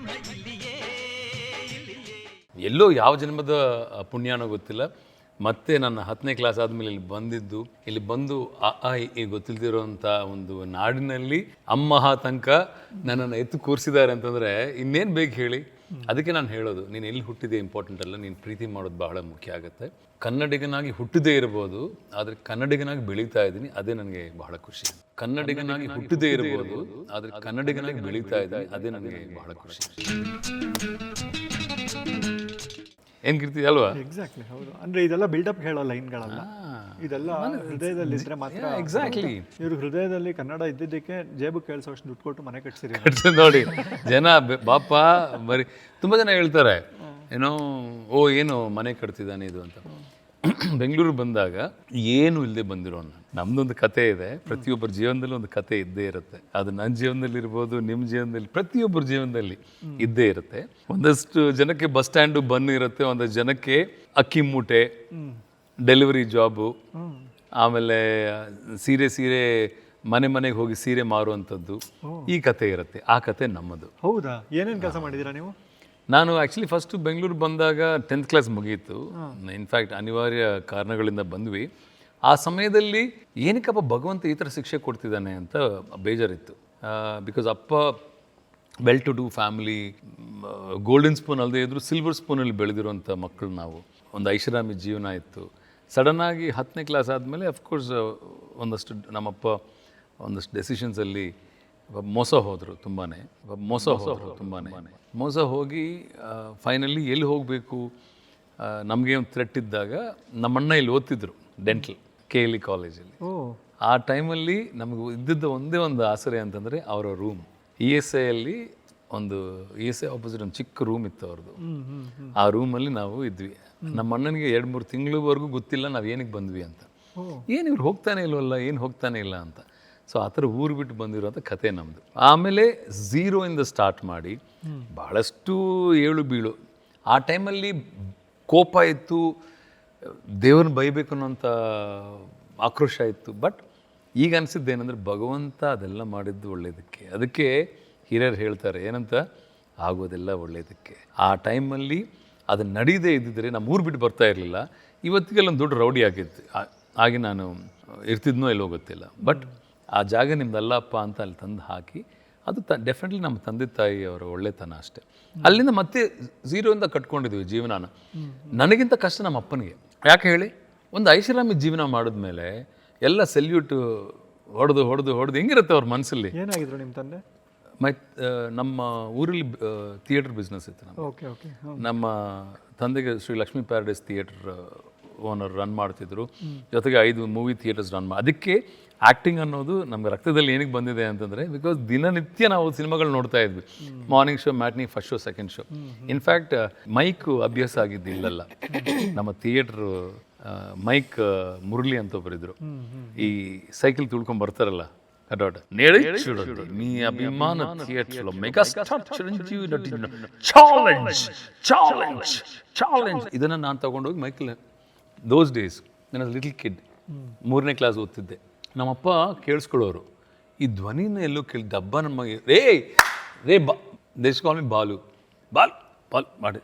ಎಲ್ಲೋ ಯಾವ ಜನ್ಮದ ಪುಣ್ಯನೋ ಗೊತ್ತಿಲ್ಲ, ಮತ್ತೆ ನನ್ನ 10ನೇ ಕ್ಲಾಸ್ ಆದಮೇಲೆ ಇಲ್ಲಿ ಬಂದು ಗೊತ್ತಿಲ್ದಿರೋಂಥ ಒಂದು ನಾಡಿನಲ್ಲಿ ಅಮ್ಮಹ ತನಕ ನನ್ನನ್ನು ಎತ್ತು ಕೂರಿಸಿದ್ದಾರೆ ಅಂತಂದರೆ ಇನ್ನೇನು ಬೇಕು ಹೇಳಿ. ಅದಕ್ಕೆ ನಾನು ಹೇಳೋದು, ನೀನು ಎಲ್ಲಿ ಹುಟ್ಟಿದೆ ಇಂಪಾರ್ಟೆಂಟ್ ಅಲ್ಲ, ನೀನು ಪ್ರೀತಿ ಮಾಡೋದು ಬಹಳ ಮುಖ್ಯ ಆಗುತ್ತೆ. ಕನ್ನಡಿಗನಾಗಿ ಹುಟ್ಟದೇ ಇರ್ಬೋದು, ಆದರೆ ಕನ್ನಡಿಗನಾಗಿ ಬೆಳೀತಾ ಇದ್ದೀನಿ, ಅದೇ ನನಗೆ ಬಹಳ ಖುಷಿ. ಕನ್ನಡಿಗನಾಗಿ ಹುಟ್ಟದೇ ಇರ್ಬೋದು, ಆದರೆ ಕನ್ನಡಿಗನಾಗಿ ಬೆಳೀತಾ ಇದ್ದೀನಿ, ಅದೇ ನನಗೆ ಬಹಳ ಖುಷಿ. ಏನು ಕೀರ್ತಿ ಅಲ್ವಾ? ಎಕ್ಸಾಕ್ಟ್ಲಿ, ಹೌದು. ಅಂದರೆ ಇದೆಲ್ಲ ಬಿಲ್ಡಪ್ ಹೇಳೋ ಲೈನ್ಗಳಲ್ಲ, ಇದೆಲ್ಲ ಹೃದಯದಲ್ಲಿ ಇದ್ರೆ ಮಾತ್ರ. ಎಕ್ಸಾಕ್ಟ್ಲಿ. ಇವರು ಹೃದಯದಲ್ಲಿ ಕನ್ನಡ ಇದ್ದಿದ್ದಕ್ಕೆ ಜೇಬು ಕೇಳಿಸೋಷ್ಟು ದುಡ್ಡು ಕೊಟ್ಟು ಮನೆ ಕಟ್ಸಿರಿ ನೋಡಿ. ಜನ ಬಾಪ ಬರೀ ತುಂಬ ಜನ ಹೇಳ್ತಾರೆ ಏನು ಮನೆ ಕಟ್ತಿದ್ದಾನೆ ಇದು ಅಂತ. ಬೆಂಗಳೂರು ಬಂದಾಗ ಏನು ಇಲ್ಲದೆ ಬಂದಿರೋ ನಮ್ದೊಂದು ಕತೆ ಇದೆ. ಪ್ರತಿಯೊಬ್ಬರ ಜೀವನದಲ್ಲಿ ಒಂದು ಕತೆ ಇದ್ದೇ ಇರುತ್ತೆ. ಅದು ನನ್ನ ಜೀವನದಲ್ಲಿ ಇರ್ಬೋದು, ನಿಮ್ಮ ಜೀವನದಲ್ಲಿ, ಪ್ರತಿಯೊಬ್ಬರ ಜೀವನದಲ್ಲಿ ಇದ್ದೇ ಇರುತ್ತೆ. ಒಂದಷ್ಟು ಜನಕ್ಕೆ ಬಸ್ ಸ್ಟ್ಯಾಂಡು ಬನ್ ಇರುತ್ತೆ, ಒಂದಷ್ಟು ಜನಕ್ಕೆ ಅಕ್ಕಿ ಮೂಟೆ, ಡೆಲಿವರಿ ಜಾಬು, ಆಮೇಲೆ ಸೀರೆ ಮನೆಗೆ ಹೋಗಿ ಸೀರೆ ಮಾರುವಂಥದ್ದು, ಈ ಕತೆ ಇರುತ್ತೆ. ಆ ಕತೆ ನಮ್ಮದು. ಹೌದಾ? ಏನೇನು ಕೆಲಸ ಮಾಡಿದ್ದೀರಾ ನೀವು? ನಾನು ಆ್ಯಕ್ಚುಲಿ ಫಸ್ಟು ಬೆಂಗಳೂರು ಬಂದಾಗ 10th ಕ್ಲಾಸ್ ಮುಗೀತು. ಇನ್ಫ್ಯಾಕ್ಟ್ ಅನಿವಾರ್ಯ ಕಾರಣಗಳಿಂದ ಬಂದ್ವಿ. ಆ ಸಮಯದಲ್ಲಿ ಏನಕ್ಕಪ್ಪ ಭಗವಂತ ಈ ಥರ ಶಿಕ್ಷೆ ಕೊಡ್ತಿದ್ದಾನೆ ಅಂತ ಬೇಜಾರಿತ್ತು. ಬಿಕಾಸ್ ಅಪ್ಪ well to do family, golden spoon ಅಲ್ಲದೆ ಇದ್ದರೂ ಸಿಲ್ವರ್ ಸ್ಪೂನಲ್ಲಿ ಬೆಳೆದಿರುವಂಥ ಮಕ್ಕಳು ನಾವು. ಒಂದು ಐಷಾರಾಮಿ ಜೀವನ ಇತ್ತು. ಸಡನ್ನಾಗಿ 10ನೇ ಕ್ಲಾಸ್ ಆದಮೇಲೆ ಅಫ್ಕೋರ್ಸ್ ನಮ್ಮಪ್ಪ ಒಂದಷ್ಟು ಡೆಸಿಷನ್ಸಲ್ಲಿ ಮೋಸ ಹೋದರು ತುಂಬಾ. ಮೋಸ ಹೋಗಿ ಫೈನಲಿ ಎಲ್ಲಿ ಹೋಗಬೇಕು ನಮಗೆ ಒಂದು ಥ್ರೆಟ್ ಇದ್ದಾಗ, ನಮ್ಮಣ್ಣ ಇಲ್ಲಿ ಓದ್ತಿದ್ರು ಡೆಂಟಲ್ KLE ಕಾಲೇಜಲ್ಲಿ. ಆ ಟೈಮಲ್ಲಿ ನಮಗೆ ಇದ್ದಿದ್ದ ಒಂದೇ ಒಂದು ಆಸರೆ ಅಂತಂದರೆ ಅವರ ರೂಮ್. ESIಯಲ್ಲಿ ಒಂದು ESI ಆಪೋಸಿಟ್ ಒಂದು ಚಿಕ್ಕ ರೂಮ್ ಇತ್ತು ಅವ್ರದ್ದು. ಆ ರೂಮಲ್ಲಿ ನಾವು ಇದ್ವಿ. ನಮ್ಮ ಅಣ್ಣನಿಗೆ 2-3 ತಿಂಗಳವರೆಗೂ ಗೊತ್ತಿಲ್ಲ ನಾವು ಏನಕ್ಕೆ ಬಂದ್ವಿ ಅಂತ. ಏನು ಇವ್ರು ಹೋಗ್ತಾನೆ ಇಲ್ಲ ಅಂತ. ಸೊ ಆ ಥರ ಊರು ಬಿಟ್ಟು ಬಂದಿರೋಂಥ ಕತೆ ನಮ್ಮದು. ಆಮೇಲೆ 0ಇಂದ ಸ್ಟಾರ್ಟ್ ಮಾಡಿ ಭಾಳಷ್ಟು ಏಳು ಬೀಳು. ಆ ಟೈಮಲ್ಲಿ ಕೋಪ ಇತ್ತು, ದೇವ್ರನ್ನ ಬೈಬೇಕು ಅನ್ನೋಂಥ ಆಕ್ರೋಶ ಇತ್ತು. ಬಟ್ ಈಗ ಅನಿಸಿದ್ದೇನೆಂದರೆ ಭಗವಂತ ಅದೆಲ್ಲ ಮಾಡಿದ್ದು ಒಳ್ಳೆಯದಕ್ಕೆ. ಅದಕ್ಕೆ ಹಿರಿಯರು ಹೇಳ್ತಾರೆ ಏನಂತ, ಆಗೋದೆಲ್ಲ ಒಳ್ಳೆಯದಕ್ಕೆ. ಆ ಟೈಮಲ್ಲಿ ಅದು ನಡೀದೇ ಇದ್ದಿದ್ರೆ ನಮ್ಮ ಊರು ಬಿಟ್ಟು ಬರ್ತಾ ಇರಲಿಲ್ಲ. ಇವತ್ತಿಗೆಲ್ಲೊಂದು ದೊಡ್ಡ ರೌಡಿ ಆಗಿತ್ತು. ಹಾಗೆ ನಾನು ಇರ್ತಿದ್ನೋ ಎಲ್ಲೋ ಗೊತ್ತಿಲ್ಲ. ಬಟ್ ಆ ಜಾಗ ನಿಮ್ದಲ್ಲಪ್ಪ ಅಂತ ಅಲ್ಲಿ ತಂದು ಹಾಕಿ, ಅದು ಡೆಫಿನೆಟ್ಲಿ ನಮ್ಮ ತಂದೆ ತಾಯಿ ಅವರ ಒಳ್ಳೆತನ ಅಷ್ಟೇ. ಅಲ್ಲಿಂದ ಮತ್ತೆ 0ಇಂದ ಕಟ್ಕೊಂಡಿದ್ವಿ ಜೀವನಾನ. ನನಗಿಂತ ಕಷ್ಟ ನಮ್ಮ ಅಪ್ಪನಿಗೆ. ಯಾಕೆ ಹೇಳಿ, ಒಂದು ಐಷಾರಾಮಿ ಜೀವನ ಮಾಡಿದ್ಮೇಲೆ ಎಲ್ಲ ಸೆಲ್ಯೂಟ್ ಹೊಡೆದು ಹೆಂಗಿರುತ್ತೆ ಅವ್ರ ಮನಸ್ಸಲ್ಲಿ. ಏನಾಗಿದ್ರು ನಿಮ್ಮ ತಂದೆ? ನಮ್ಮ ಊರಲ್ಲಿ ಥಿಯೇಟರ್ ಬಿಸ್ನೆಸ್ ಇತ್ತು. ನಮ್ಮ ತಂದೆಗೆ Shri Lakshmi paradise theatre owner run ಮಾಡ್ತಿದ್ರು. ಜೊತೆಗೆ 5 ಮೂವಿ ಥಿಯೇಟರ್ಸ್ ರನ್ ಅದಕ್ಕೆ ಆ್ಯಕ್ಟಿಂಗ್ ಅನ್ನೋದು ನಮ್ಮ ರಕ್ತದಲ್ಲಿ ಏನಕ್ಕೆ ಬಂದಿದೆ ಅಂತಂದರೆ, ಬಿಕಾಸ್ ದಿನನಿತ್ಯ ನಾವು ಸಿನಿಮಾಗಳು ನೋಡ್ತಾ ಇದ್ವಿ. Morning show, matinee, first show, second show. In fact mike ಅಭ್ಯಾಸ ಆಗಿದ್ದು ಇಲ್ಲಲ್ಲ. ನಮ್ಮ ಥಿಯೇಟ್ರು ಮೈಕ್ ಮುರಳಿ ಅಂತ ಒಬ್ಬರಿದ್ರು. ಈ ಸೈಕಲ್ ತುಳ್ಕೊಂಡು ಬರ್ತಾರಲ್ಲ, ಅಡೋಟ ನೀ ಅಭಿಮಾನ ಥಿಯೇಟರ್ ಮೆಗಾಸ್ಟಾರ್ ಚಿರಂಜೀವಿ ನಟಿನ ಚಾಲೆಂಜ್ ಇದನ್ನು ನಾನು ತಗೊಂಡೋಗಿ ಮೈಕಲ್. ದೋಸ್ ಡೇಸ್ ನನ್ನ ಲಿಟಲ್ ಕಿಡ್ 3ನೇ ಕ್ಲಾಸ್ ಓದ್ತಿದ್ದೆ. ನಮ್ಮಪ್ಪ ಕೇಳಿಸ್ಕೊಳ್ಳೋರು. ಈ ಧ್ವನಿನ ಎಲ್ಲೋ ಡಬ್ಬ ನಮ್ಮ ರೇ ದೇಶ್ ಕಾಲ್ ಮಿ ಬಾಲು ಮಾಡಿ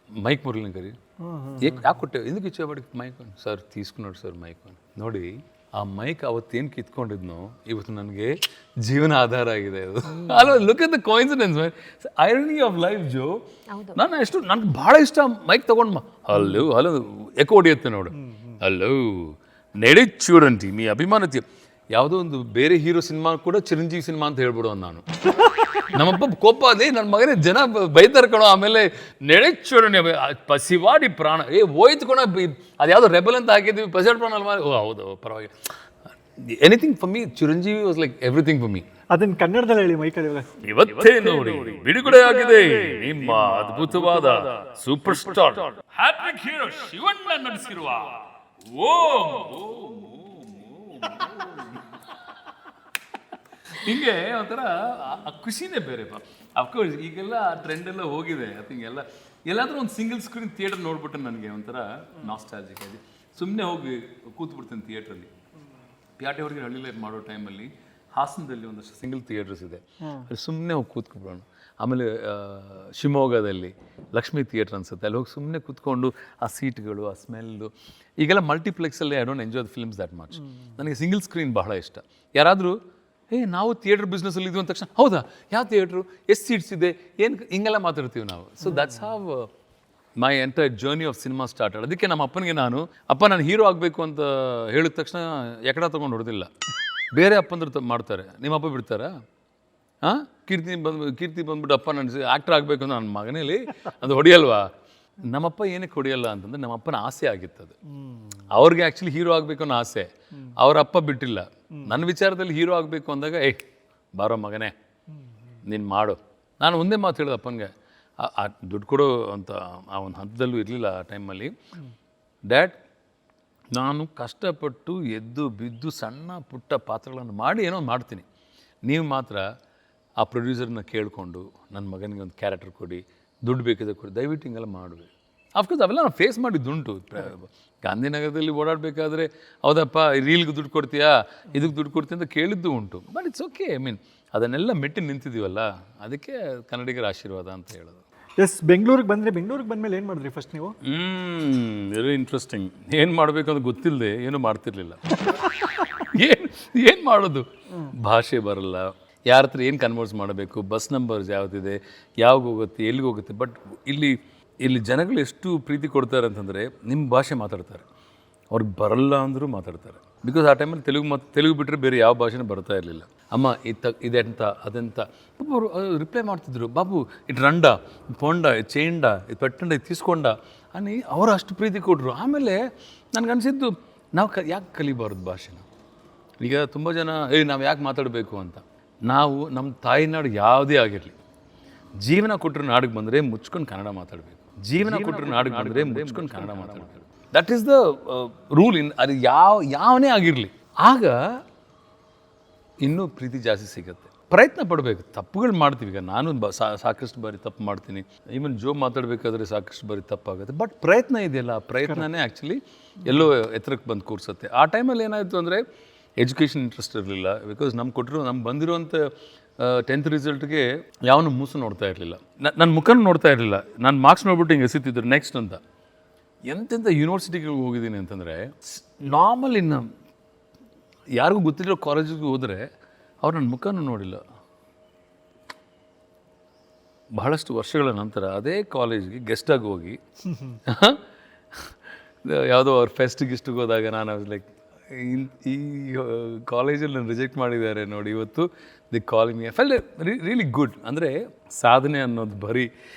ಮೈಕ್ ಮುರಳಿನ ಕರಿ ಯಾಕೆ ಕೊಟ್ಟೆ, ఎందుకు ఇచ్చేవాడి ಮೈಕ್? ಸರ್ తీసుకున్నాడు ಸರ್ ಮೈಕ್ ನೋಡಿ. ಆ ಮೈಕ್ ಅವತ್ತೇನು ಕಿತ್ಕೊಂಡಿದ್ನೋ ಇವತ್ತು ನನಗೆ ಜೀವನ ಆಧಾರ ಆಗಿದೆ. ಅದು ಅಲ್ಲ, look at the coincidence, irony of life Jo. ನನಗೆ ಭಾಳ ಇಷ್ಟ ಮೈಕ್ ತೊಗೊಂಡು ಹಲೋ ಎಕೋ ಹೊಡಿಯುತ್ತೆ ನೋಡು. ಹಲೋ ನಡಿ ಚೂರಂಟಿ ನೀ ಅಭಿಮಾನ. ಯಾವುದೋ ಒಂದು ಬೇರೆ ಹೀರೋ ಸಿನಿಮಾ ಕೂಡ ಚಿರಂಜೀವಿ ಸಿನಿಮಾ ಅಂತ ಹೇಳ್ಬಿಡೋ ನಾನು. ನಮ್ಮಪ್ಪ ಕೋಪ ಅದೇ ನನ್ನ ಮಗನೇ ಜನ ಬೈತಾರೆ ಕಣೋ. ಆಮೇಲೆ ನಡಿ ಚೂರಣಿ ಪಸಿವಾಡಿ ಪ್ರಾಣ ಹೋಯ್ತು ಕಣೋ. ಅದು ಯಾವುದೋ ರೆಬಲ್ ಅಂತ ಹಾಕಿದ್ವಿ, ಪಸಿವಾಡಿ ಪ್ರಾಣ ಅಲ್ವಾ? ಹೌದು, ಪರವಾಗಿ. Anything for me Chiranjeevi was like everything for me. ಅದನ್ನ ಕನ್ನಡದಲ್ಲಿ ಹೇಳಿ ಮೈಕಲ್. ಇವತ್ತೇ ನೋಡಿ ಬಿಡುಗಡೆ ಆಗಿದೆ ನಿಮ್ಮ ಅದ್ಭುತವಾದ super star hattrick hero Shivanna ನಡೆಸಿರುವ ಹಿಂಗೆ ಒಂಥರ ಆ ಖುಷಿನೇ ಬೇರೆ ಅಫ್ಕೋರ್ಸ್ ಈಗೆಲ್ಲ ಟ್ರೆಂಡ್ ಎಲ್ಲ ಹೋಗಿದೆ ಐ ಥಿಂಕ್ ಎಲ್ಲಾದ್ರೂ ಒಂದು ಸಿಂಗಲ್ ಸ್ಕ್ರೀನ್ ಥಿಯೇಟರ್ ನೋಡ್ಬಿಟ್ಟು ನನಗೆ ಒಂಥರ ನಾಸ್ಟಾಲಜಿಕ್ ಆಗಿ ಸುಮ್ಮನೆ ಹೋಗಿ ಕೂತ್ಬಿಡ್ತೀನಿ ಥಿಯೇಟ್ರಲ್ಲಿ. ಪ್ಯಾಟೆ ಹೊರಗೆ ಹಳ್ಳಿ ಲೈಫ್ ಮಾಡೋ ಟೈಮಲ್ಲಿ ಹಾಸನದಲ್ಲಿ ಒಂದಷ್ಟು ಸಿಂಗಲ್ ಥಿಯೇಟರ್ಸ್ ಇದೆ, ಅಲ್ಲಿ ಸುಮ್ಮನೆ ಹೋಗಿ ಕೂತ್ಕೊಬಿಡೋಣ. ಆಮೇಲೆ ಶಿವಮೊಗ್ಗದಲ್ಲಿ ಲಕ್ಷ್ಮೀ ಥಿಯೇಟರ್ ಅನ್ಸುತ್ತೆ, ಅಲ್ಲಿ ಹೋಗಿ ಸುಮ್ಮನೆ ಕೂತ್ಕೊಂಡು ಆ ಸೀಟ್ಗಳು, ಆ ಸ್ಮೆಲ್ಲು. ಈಗೆಲ್ಲ ಮಲ್ಟಿಪ್ಲೆಕ್ಸಲ್ಲಿ I don't enjoy the films that much. ನನಗೆ ಸಿಂಗಲ್ ಸ್ಕ್ರೀನ್ ಬಹಳ ಇಷ್ಟ. ಯಾರಾದರೂ ನಾವು ಥಿಯೇಟರ್ ಬಿಸ್ನೆಸ್ಸಲ್ಲಿ ಇದ್ವಿ ಅಂದ ತಕ್ಷಣ ಹೌದಾ ಯಾವ ಥಿಯೇಟ್ರು, ಎಷ್ಟು ಸೀಟ್ಸ್ ಇದೆ, ಏನು ಹಿಂಗೆಲ್ಲ ಮಾತಾಡ್ತೀವಿ ನಾವು. So that's have my entire journey of cinema start. ಅದಕ್ಕೆ ನಮ್ಮ ಅಪ್ಪನಿಗೆ ನಾನು ಹೀರೋ ಆಗಬೇಕು ಅಂತ ಹೇಳಿದ ತಕ್ಷಣ ಎಕಡ ತೊಗೊಂಡು ಹೊಡೆದಿಲ್ಲ. ಬೇರೆ ಅಪ್ಪಂದ್ರು ಮಾಡ್ತಾರೆ, ನಿಮ್ಮ ಅಪ್ಪ ಬಿಡ್ತಾರಾ? ಹಾಂ, ಕೀರ್ತಿ ಬಂದ್ಬಿಟ್ಟು ಅಪ್ಪ ನಾನು ಆ್ಯಕ್ಟರ್ ಆಗಬೇಕು ಅಂತ ನನ್ನ ಮಗನೇಲಿ ಅದು ಹೊಡೆಯಲ್ವಾ? ನಮ್ಮಪ್ಪ ಏನಕ್ಕೆ ಹೊಡೆಯಲ್ಲ ಅಂತಂದ್ರೆ ನಮ್ಮಪ್ಪನ ಆಸೆ ಆಗಿತ್ತು ಅದು. ಅವ್ರಿಗೆ ಆ್ಯಕ್ಚುಲಿ ಹೀರೋ ಆಗಬೇಕು ಅನ್ನೋ ಆಸೆ, ಅವ್ರ ಅಪ್ಪ ಬಿಟ್ಟಿಲ್ಲ. ನನ್ನ ವಿಚಾರದಲ್ಲಿ ಹೀರೋ ಆಗಬೇಕು ಅಂದಾಗ ಬಾರೋ ಮಗನೇ ನೀನು ಮಾಡು. ನಾನು ಒಂದೇ ಮಾತು ಹೇಳಿದೆ ಅಪ್ಪನಿಗೆ, ದುಡ್ಡು ಕೊಡೋ ಅಂತ ಆ ಒಂದು ಹಂತದಲ್ಲೂ ಇರಲಿಲ್ಲ ಆ ಟೈಮಲ್ಲಿ. ಡ್ಯಾಡ್, ನಾನು ಕಷ್ಟಪಟ್ಟು ಎದ್ದು ಬಿದ್ದು ಸಣ್ಣ ಪುಟ್ಟ ಪಾತ್ರಗಳನ್ನು ಮಾಡಿ ಏನೋ ಮಾಡ್ತೀನಿ, ನೀವು ಮಾತ್ರ ಆ ಪ್ರೊಡ್ಯೂಸರ್ನ ಕೇಳಿಕೊಂಡು ನನ್ನ ಮಗನಿಗೆ ಒಂದು ಕ್ಯಾರೆಕ್ಟರ್ ಕೊಡಿ, ದುಡ್ಡು ಬೇಕಿದ್ರೆ ಕೊಡಿ, ದಯವಿಟ್ಟು ಹಿಂಗೆಲ್ಲ ಮಾಡಬೇಕು. ಅಫ್ಕೋರ್ಸ್ ಅವೆಲ್ಲ ನಾನು ಫೇಸ್ ಮಾಡಿದ್ದುಂಟು. ಗಾಂಧಿನಗರದಲ್ಲಿ ಓಡಾಡಬೇಕಾದ್ರೆ ಹೌದಪ್ಪ ರೀಲ್ಗೆ ದುಡ್ಡು ಕೊಡ್ತೀಯಾ, ಇದಕ್ಕೆ ದುಡ್ಡು ಕೊಡ್ತೀಯ ಅಂತ ಕೇಳಿದ್ದು ಉಂಟು. But it's okay, I mean ಅದನ್ನೆಲ್ಲ ಮೆಟ್ಟಿ ನಿಂತಿದ್ದೀವಲ್ಲ, ಅದಕ್ಕೆ ಕನ್ನಡಿಗರ ಆಶೀರ್ವಾದ ಅಂತ ಹೇಳೋದು. ಎಸ್, ಬೆಂಗಳೂರಿಗೆ ಬಂದಮೇಲೆ ಏನು ಮಾಡಿದ್ರಿ ಫಸ್ಟ್ ನೀವು? Very interesting. ಏನು ಮಾಡಬೇಕು ಅಂತ ಗೊತ್ತಿಲ್ಲದೆ ಏನೂ ಮಾಡ್ತಿರ್ಲಿಲ್ಲ. ಏನು ಮಾಡೋದು, ಭಾಷೆ ಬರಲ್ಲ, ಯಾರ ಹತ್ರ ಏನು ಕನ್ವರ್ಸ್ ಮಾಡಬೇಕು, ಬಸ್ ನಂಬರ್ಸ್ ಯಾವುದಿದೆ, ಯಾವಾಗ ಹೋಗುತ್ತೆ, ಎಲ್ಲಿಗೆ ಹೋಗುತ್ತೆ. ಬಟ್ ಇಲ್ಲಿ ಜನಗಳು ಎಷ್ಟು ಪ್ರೀತಿ ಕೊಡ್ತಾರೆ ಅಂತಂದರೆ ನಿಮ್ಮ ಭಾಷೆ ಮಾತಾಡ್ತಾರೆ, ಅವ್ರಿಗೆ ಬರಲ್ಲ ಅಂದರೂ ಮಾತಾಡ್ತಾರೆ. ಬಿಕಾಸ್ ಆ ಟೈಮಲ್ಲಿ ತೆಲುಗು ಬಿಟ್ಟರೆ ಬೇರೆ ಯಾವ ಭಾಷೆನೂ ಬರ್ತಾ ಇರಲಿಲ್ಲ. ಅಮ್ಮ ಇದೆಂತ ಅದೆಂತ ಅವರು ರಿಪ್ಲೈ ಮಾಡ್ತಿದ್ರು, ಬಾಬು ಇದು ರಂಡ, ಪೊಂಡ, ಚೇಂಡ, ಇದು ಪಟ್ಟಂಡ, ಇದು ತೀಸ್ಕೊಂಡ ಅನ್ನಿ ಅವರು ಅಷ್ಟು ಪ್ರೀತಿ ಕೊಟ್ಟರು. ಆಮೇಲೆ ನನಗನ್ಸಿದ್ದು ನಾವು ಯಾಕೆ ಕಲಿಬಾರ್ದು ಭಾಷೆನ. ಈಗ ತುಂಬ ಜನ ನಾವು ಯಾಕೆ ಮಾತಾಡಬೇಕು ಅಂತ. ನಾವು ನಮ್ಮ ತಾಯಿನಾಡು ಯಾವುದೇ ಆಗಿರಲಿ, ಜೀವನ ಕೊಟ್ಟರು ನಾಡಿಗೆ ಬಂದರೆ ಮುಚ್ಕೊಂಡು ಕನ್ನಡ ಮಾತಾಡಬೇಕು. ಜೀವನ ಕೊಟ್ಟರು ನಾಡಿಗೆ ಬಂದರೆ ಮುಚ್ಕೊಂಡು ಕನ್ನಡ ಮಾತಾಡಬೇಕು. That is the rule. ಅದು ಯಾವನೇ ಆಗಿರಲಿ, ಆಗ ಇನ್ನೂ ಪ್ರೀತಿ ಜಾಸ್ತಿ ಸಿಗುತ್ತೆ. ಪ್ರಯತ್ನ ಪಡಬೇಕು. ತಪ್ಪುಗಳು ಮಾಡ್ತೀವಿ. ಈಗ ನಾನು ಸಾಕಷ್ಟು ಬಾರಿ ತಪ್ಪು ಮಾಡ್ತೀನಿ, ಈವನ್ ಜೋ ಮಾತಾಡಬೇಕಾದ್ರೆ ಸಾಕಷ್ಟು ಬಾರಿ ತಪ್ಪಾಗುತ್ತೆ. ಬಟ್ ಪ್ರಯತ್ನ ಇದೆಯಲ್ಲ, ಆ ಪ್ರಯತ್ನನೇ ಆ್ಯಕ್ಚುಲಿ ಎಲ್ಲೋ ಎತ್ತರಕ್ಕೆ ಬಂದು ಕೂರಿಸುತ್ತೆ. ಆ ಟೈಮಲ್ಲಿ ಏನಾಯಿತು ಅಂದರೆ ಎಜುಕೇಷನ್ ಇಂಟ್ರೆಸ್ಟ್ ಇರಲಿಲ್ಲ. ಬಿಕಾಸ್ ನಮ್ಗೆ ಬಂದಿರೋಂಥ 10th ರಿಸಲ್ಟ್ಗೆ ಯಾವನು ಮೂಸು ನೋಡ್ತಾ ಇರಲಿಲ್ಲ, ನನ್ನ ಮುಖನೂ ನೋಡ್ತಾ ಇರಲಿಲ್ಲ. ನಾನು ಮಾರ್ಕ್ಸ್ ನೋಡ್ಬಿಟ್ಟು ಹಿಂಗೆ ಎಸಿತಿದ್ರು ನೆಕ್ಸ್ಟ್ ಅಂತ. ಎಂತೆಂಥ ಯೂನಿವರ್ಸಿಟಿಗಳಿಗೆ ಹೋಗಿದ್ದೀನಿ ಅಂತಂದರೆ, ನಾರ್ಮಲ್ ಇನ್ನು ಯಾರಿಗೂ ಗೊತ್ತಿರೋ ಕಾಲೇಜಿಗೆ ಹೋದರೆ ಅವ್ರು ನನ್ನ ಮುಖನೂ ನೋಡಿಲ್ಲ. ಬಹಳಷ್ಟು ವರ್ಷಗಳ ನಂತರ ಅದೇ ಕಾಲೇಜ್ಗೆ ಗೆಸ್ಟಾಗಿ ಹೋಗಿ ಯಾವುದೋ ಅವ್ರ ಫೆಸ್ಟಿಗೆ ಹೋದಾಗ ನಾನು ಲೈಕ್ ಈ ಕಾಲೇಜಲ್ಲಿ ನಾನು ರಿಜೆಕ್ಟ್ ಮಾಡಿದ್ದಾರೆ ನೋಡಿ ಇವತ್ತು, the calling me. I felt really good. ಅಂದರೆ ಸಾಧನೆ ಅನ್ನೋದು ಬರೀ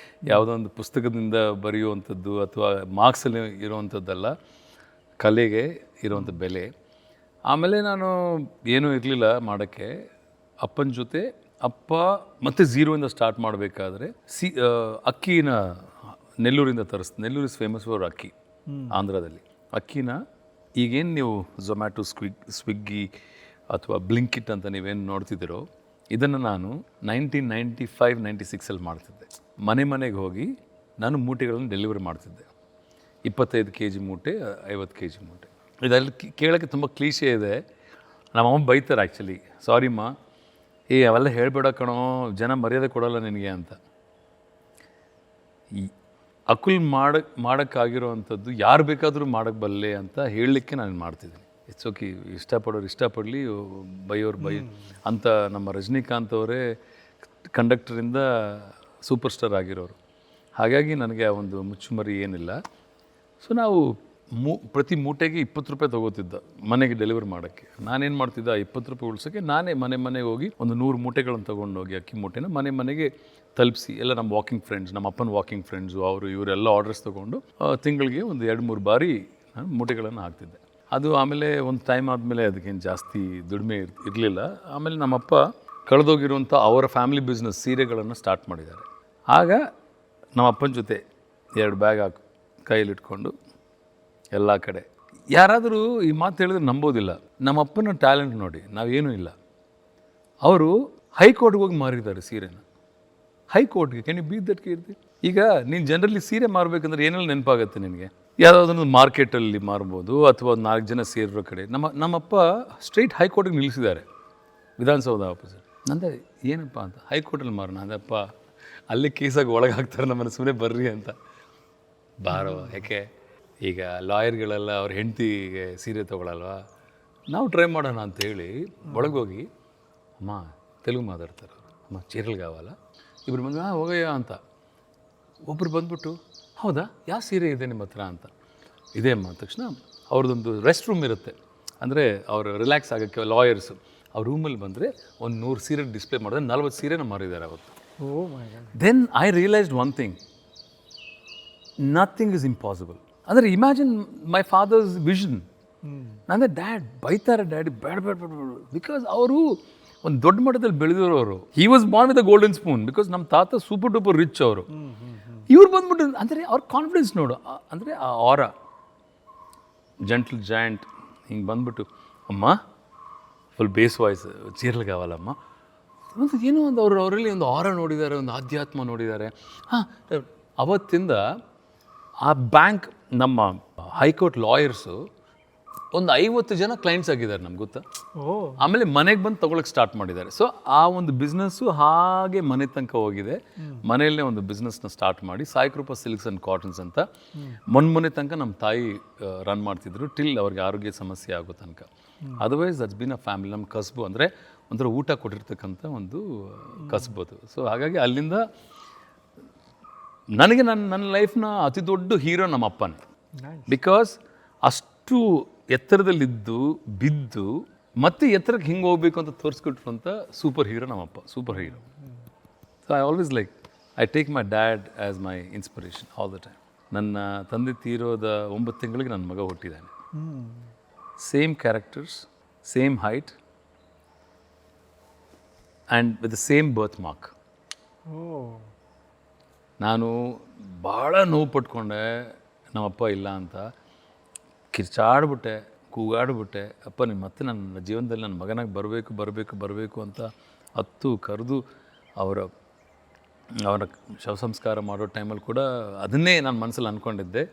ಯಾವುದೋ ಒಂದು ಪುಸ್ತಕದಿಂದ ಬರೆಯುವಂಥದ್ದು ಅಥವಾ ಮಾರ್ಕ್ಸಲ್ಲಿ ಇರುವಂಥದ್ದಲ್ಲ, ಕಲೆಗೆ ಇರುವಂಥ ಬೆಲೆ. ಆಮೇಲೆ ನಾನು ಏನೂ ಇರಲಿಲ್ಲ ಮಾಡೋಕ್ಕೆ. ಅಪ್ಪನ ಜೊತೆ ಅಪ್ಪ ಮತ್ತೆ ಝೀರೋಯಿಂದ ಸ್ಟಾರ್ಟ್ ಮಾಡಬೇಕಾದ್ರೆ ಅಕ್ಕಿನ ನೆಲ್ಲೂರಿಂದ ನೆಲ್ಲೂರು ಇಸ್ ಫೇಮಸ್ ಫಾರ್ ಅಕ್ಕಿ. ಆಂಧ್ರದಲ್ಲಿ ಅಕ್ಕಿನ ಈಗೇನು ನೀವು ಝೊಮ್ಯಾಟೊ, ಸ್ವಿಗ್ಗಿ ಅಥವಾ ಬ್ಲಿಂಕಿಟ್ ಅಂತ ನೀವೇನು ನೋಡ್ತಿದ್ದೀರೋ, ಇದನ್ನು ನಾನು 1995-96 ಮಾಡ್ತಿದ್ದೆ. ಮನೆಗೆ ಹೋಗಿ ನಾನು ಮೂಟೆಗಳನ್ನು ಡೆಲಿವರಿ ಮಾಡ್ತಿದ್ದೆ. 25 kg ಮೂಟೆ, 50 kg ಮೂಟೆ. ಇದೆಲ್ಲ ಕೇಳೋಕ್ಕೆ ತುಂಬ ಕ್ಲೀಶೆ ಇದೆ. ನಮ್ಮಮ್ಮ ಬೈತಾರೆ ಆ್ಯಕ್ಚುಲಿ, ಸಾರಿಮ್ಮ ಅವೆಲ್ಲ ಹೇಳ್ಬೇಡ ಕಣೋ, ಜನ ಮರ್ಯಾದೆ ಕೊಡೋಲ್ಲ ನಿನಗೆ ಅಂತ. ಅಕುಲ್ ಮಾಡೋಕ್ಕಾಗಿರೋ ಅಂಥದ್ದು ಯಾರು ಬೇಕಾದರೂ ಮಾಡೋಕ್ಕೆ ಬಲ್ಲೆ ಅಂತ ಹೇಳಲಿಕ್ಕೆ ನಾನು ಮಾಡ್ತಿದ್ದೀನಿ. ಇಟ್ಸ್ ಓಕೆ, ಇಷ್ಟಪಡಲಿ, ಬೈಯೋರು ಬೈ ಅಂತ. ನಮ್ಮ ರಜನಿಕಾಂತ್ ಅವರೇ ಕಂಡಕ್ಟರಿಂದ ಸೂಪರ್ ಸ್ಟಾರ್ ಆಗಿರೋರು. ಹಾಗಾಗಿ ನನಗೆ ಆ ಒಂದು ಮುಚ್ಚುಮರಿ ಏನಿಲ್ಲ. ಸೊ ನಾವು ಪ್ರತಿ ಮೂಟೆಗೆ 20 ರೂಪಾಯಿ ತೊಗೋತಿದ್ದ ಮನೆಗೆ ಡೆಲಿವರಿ ಮಾಡೋಕ್ಕೆ. ನಾನೇನು ಮಾಡ್ತಿದ್ದೆ, ಆ 20 ರೂಪಾಯಿ ಉಳ್ಸೋಕ್ಕೆ ನಾನೇ ಮನೆಗೆ ಹೋಗಿ ಒಂದು 100 ಮೂಟೆಗಳನ್ನು ತೊಗೊಂಡೋಗಿ ಅಕ್ಕಿ ಮೂಟೆನ ಮನೆಗೆ ತಲುಪಿಸಿ, ಎಲ್ಲ ನಮ್ಮ ವಾಕಿಂಗ್ ಫ್ರೆಂಡ್ಸ್, ನಮ್ಮ ಅಪ್ಪನ ವಾಕಿಂಗ್ ಫ್ರೆಂಡ್ಸು, ಇವರೆಲ್ಲ ಆರ್ಡರ್ಸ್ ತೊಗೊಂಡು ತಿಂಗಳಿಗೆ ಒಂದು 2-3 ಬಾರಿ ನಾನು ಮೂಟೆಗಳನ್ನು ಹಾಕ್ತಿದ್ದೆ. ಅದು ಆಮೇಲೆ ಒಂದು ಟೈಮ್ ಆದಮೇಲೆ ಅದಕ್ಕೇನು ಜಾಸ್ತಿ ದುಡಿಮೆ ಇರಲಿಲ್ಲ. ಆಮೇಲೆ ನಮ್ಮಪ್ಪ ಕಳೆದೋಗಿರುವಂಥ ಅವರ ಫ್ಯಾಮಿಲಿ ಬಿಸ್ನೆಸ್ ಸೀರೆಗಳನ್ನು ಸ್ಟಾರ್ಟ್ ಮಾಡಿದ್ದಾರೆ. ಆಗ ನಮ್ಮ ಅಪ್ಪನ ಜೊತೆ 2 ಬ್ಯಾಗ್ ಕೈಯಲ್ಲಿಟ್ಕೊಂಡು ಎಲ್ಲ ಕಡೆ. ಯಾರಾದರೂ ಈ ಮಾತು ಹೇಳಿದ್ರೆ ನಂಬೋದಿಲ್ಲ, ನಮ್ಮಪ್ಪನ ಟ್ಯಾಲೆಂಟ್ ನೋಡಿ, ನಾವೇನೂ ಇಲ್ಲ, ಅವರು ಹೈಕೋರ್ಟ್ಗೆ ಹೋಗಿ ಮಾರಿದ್ದಾರೆ ಸೀರೆನ. ಹೈಕೋರ್ಟ್ಗೆ. ಕ್ಯಾನ್ ಯು ಬೀಟ್ ದಟ್ ಕೀರ್ತಿ? ಈಗ ನೀನು ಜನರಲಿ ಸೀರೆ ಮಾರಬೇಕಂದ್ರೆ ಏನೆಲ್ಲ ನೆನಪಾಗುತ್ತೆ ನಿನಗೆ? ಯಾವುದಾದ್ರೂ ಮಾರ್ಕೆಟಲ್ಲಿ ಮಾರ್ಬೋದು ಅಥವಾ ಒಂದು 4 ಜನ ಸೇರಿರೋ ಕಡೆ. ನಮ್ಮಪ್ಪ ಸ್ಟ್ರೈಟ್ ಹೈಕೋರ್ಟಿಗೆ ನಿಲ್ಲಿಸಿದ್ದಾರೆ, ವಿಧಾನಸೌಧ ಆಪೋಸಿಟ್. ನಂದೆ ಏನಪ್ಪ ಅಂತ, ಹೈಕೋರ್ಟಲ್ಲಿ ಮಾರೋಣ. ಅದಪ್ಪ ಅಲ್ಲಿ ಕೇಸಾಗಿ ಒಳಗೆ ಹಾಕ್ತಾರೆ ನಮ್ಮನ್ನು, ಸುಮ್ಮನೆ ಬರ್ರಿ ಅಂತ. ಬಾರೋ, ಯಾಕೆ ಈಗ ಲಾಯರ್ಗಳೆಲ್ಲ ಅವ್ರ ಹೆಂಡತಿಗೆ ಸೀರೆ ತೊಗೊಳಲ್ವಾ, ನಾವು ಟ್ರೈ ಮಾಡೋಣ ಅಂತ ಹೇಳಿ ಒಳಗೋಗಿ, ಅಮ್ಮ ತೆಲುಗು ಮಾತಾಡ್ತಾರೆ ಅವರು, ಅಮ್ಮ ಚೀರೆಗಳು ಕಾವಲ್ಲ, ಇಬ್ಬರು ಬಂದು ಹೋಗಯ್ಯ ಅಂತ. ಒಬ್ಬರು ಬಂದ್ಬಿಟ್ಟು, ಹೌದಾ ಯಾವ ಸೀರೆ ಇದೆ ನಿಮ್ಮ ಹತ್ರ ಅಂತ. ಇದೇ ಅಮ್ಮ ಅಂದ ತಕ್ಷಣ ಅವ್ರದ್ದೊಂದು ರೆಸ್ಟ್ ರೂಮ್ ಇರುತ್ತೆ, ಅಂದರೆ ಅವರು ರಿಲ್ಯಾಕ್ಸ್ ಆಗೋಕ್ಕೆ ಲಾಯರ್ಸು. ಅವ್ರ ರೂಮಲ್ಲಿ ಬಂದರೆ ಒಂದು 100 ಸೀರೆ ಡಿಸ್ಪ್ಲೇ ಮಾಡಿದ್ರೆ 40 ಸೀರೆನ ಮಾರಿದ್ದಾರೆ ಅವತ್ತು. Then I realised one thing, nothing is impossible. ಅಂದರೆ ಇಮ್ಯಾಜಿನ್ ಮೈ ಫಾದರ್ಸ್ ವಿಷನ್. ಅಂದರೆ ಡ್ಯಾಡ್ ಬೈತಾರೆ, ಡ್ಯಾಡಿ ಬೇಡ ಬೇಡ ಬೇಡ ಬೇಡ, ಬಿಕಾಸ್ ಅವರು ಒಂದು ದೊಡ್ಡ ಮಟ್ಟದಲ್ಲಿ ಬೆಳೆದಿರೋರು. He was born with a golden spoon, because ನಮ್ಮ ತಾತ ಸೂಪರ್ ಡೂಪರ್ ರಿಚ್ ಅವರು. ಇವ್ರು ಬಂದ್ಬಿಟ್ಟು ಅಂದರೆ ಅವ್ರ ಕಾನ್ಫಿಡೆನ್ಸ್ ನೋಡು, ಅಂದರೆ ಆ ಆರ, ಜೆಂಟಲ್ ಜಾಯಿಂಟ್ ಹಿಂಗೆ ಬಂದ್ಬಿಟ್ಟು, ಅಮ್ಮ ಫುಲ್ ಬೇಸ್ ವಾಯ್ಸ್, ಚೀರಲ್ ಕಾವಲ್ಲಮ್ಮ ಒಂದು ಏನೋ ಒಂದು ಅವರಲ್ಲಿ ಒಂದು ಆರ ನೋಡಿದ್ದಾರೆ, ಒಂದು ಆಧ್ಯಾತ್ಮ ನೋಡಿದ್ದಾರೆ. ಹಾಂ, ಅವತ್ತಿಂದ ಆ ಬ್ಯಾಂಕ್, ನಮ್ಮ ಹೈಕೋರ್ಟ್ ಲಾಯರ್ಸು ಒಂದು 50 ಜನ ಕ್ಲೈಂಟ್ಸ್ ಆಗಿದ್ದಾರೆ ನಮ್ಗೆ, ಗೊತ್ತಾ? ಆಮೇಲೆ ಮನೆಗೆ ಬಂದು ತೊಗೊಳಕ್ಕೆ ಸ್ಟಾರ್ಟ್ ಮಾಡಿದ್ದಾರೆ. ಸೊ ಆ ಒಂದು ಬಿಸ್ನೆಸ್ಸು ಹಾಗೆ ಮನೆ ತನಕ ಹೋಗಿದೆ. ಮನೆಯಲ್ಲೇ ಒಂದು ಬಿಸ್ನೆಸ್ನ ಸ್ಟಾರ್ಟ್ ಮಾಡಿ ಸಾಯಿಕೃಪಾ ಸಿಲ್ಕ್ಸ್ ಆ್ಯಂಡ್ ಕಾಟನ್ಸ್ ಅಂತ ಮೊನ್ನೆ ತನಕ ನಮ್ಮ ತಾಯಿ ರನ್ ಮಾಡ್ತಿದ್ರು, ಟಿಲ್ ಅವ್ರಿಗೆ ಆರೋಗ್ಯ ಸಮಸ್ಯೆ ಆಗೋ ತನಕ. Otherwise that's been a family. ನಮ್ಮ ಕಸಬು ಅಂದರೆ ಒಂಥರ ಊಟ ಕೊಟ್ಟಿರ್ತಕ್ಕಂಥ ಒಂದು ಕಸಬದು. ಸೊ ಹಾಗಾಗಿ ಅಲ್ಲಿಂದ ನನಗೆ ನನ್ನ ಲೈಫ್ನ ಅತಿ ದೊಡ್ಡ ಹೀರೋ ನಮ್ಮ ಅಪ್ಪನೇ. ಬಿಕಾಸ್ ಅಷ್ಟು ಎತ್ತರದಲ್ಲಿದ್ದು ಬಿದ್ದು ಮತ್ತೆ ಎತ್ತರಕ್ಕೆ ಹಿಂಗೆ ಹೋಗ್ಬೇಕು ಅಂತ ತೋರಿಸ್ಕೊಟ್ರು ಅಂತ ಸೂಪರ್ ಹೀರೋ ನಮ್ಮಪ್ಪ, super hero. So I always like, I take my dad as my inspiration all the time. ನನ್ನ ತಂದೆ ತೀರೋದ 9 ತಿಂಗಳಿಗೆ ನನ್ನ ಮಗ ಹುಟ್ಟಿದ್ದಾನೆ. Same characters, same height and with the same birth mark. ನಾನು ಭಾಳ ನೋವು ಪಟ್ಕೊಂಡೆ ನಮ್ಮಪ್ಪ ಇಲ್ಲ ಅಂತ. ಕಿರ್ಚಾಡ್ಬಿಟ್ಟೆ, ಕೂಗಾಡ್ಬಿಟ್ಟೆ, ಅಪ್ಪ ನಿಮ್ಮ ಮತ್ತೆ ನನ್ನ ಜೀವನದಲ್ಲಿ ನನ್ನ ಮಗನಾಗಿ ಬರಬೇಕು ಅಂತ ಹತ್ತು ಕರೆದು ಅವರ ಶವ ಸಂಸ್ಕಾರ ಮಾಡೋ ಟೈಮಲ್ಲಿ ಕೂಡ ಅದನ್ನೇ ನಾನು ಮನಸ್ಸಲ್ಲಿ ಅಂದ್ಕೊಂಡಿದ್ದೆ.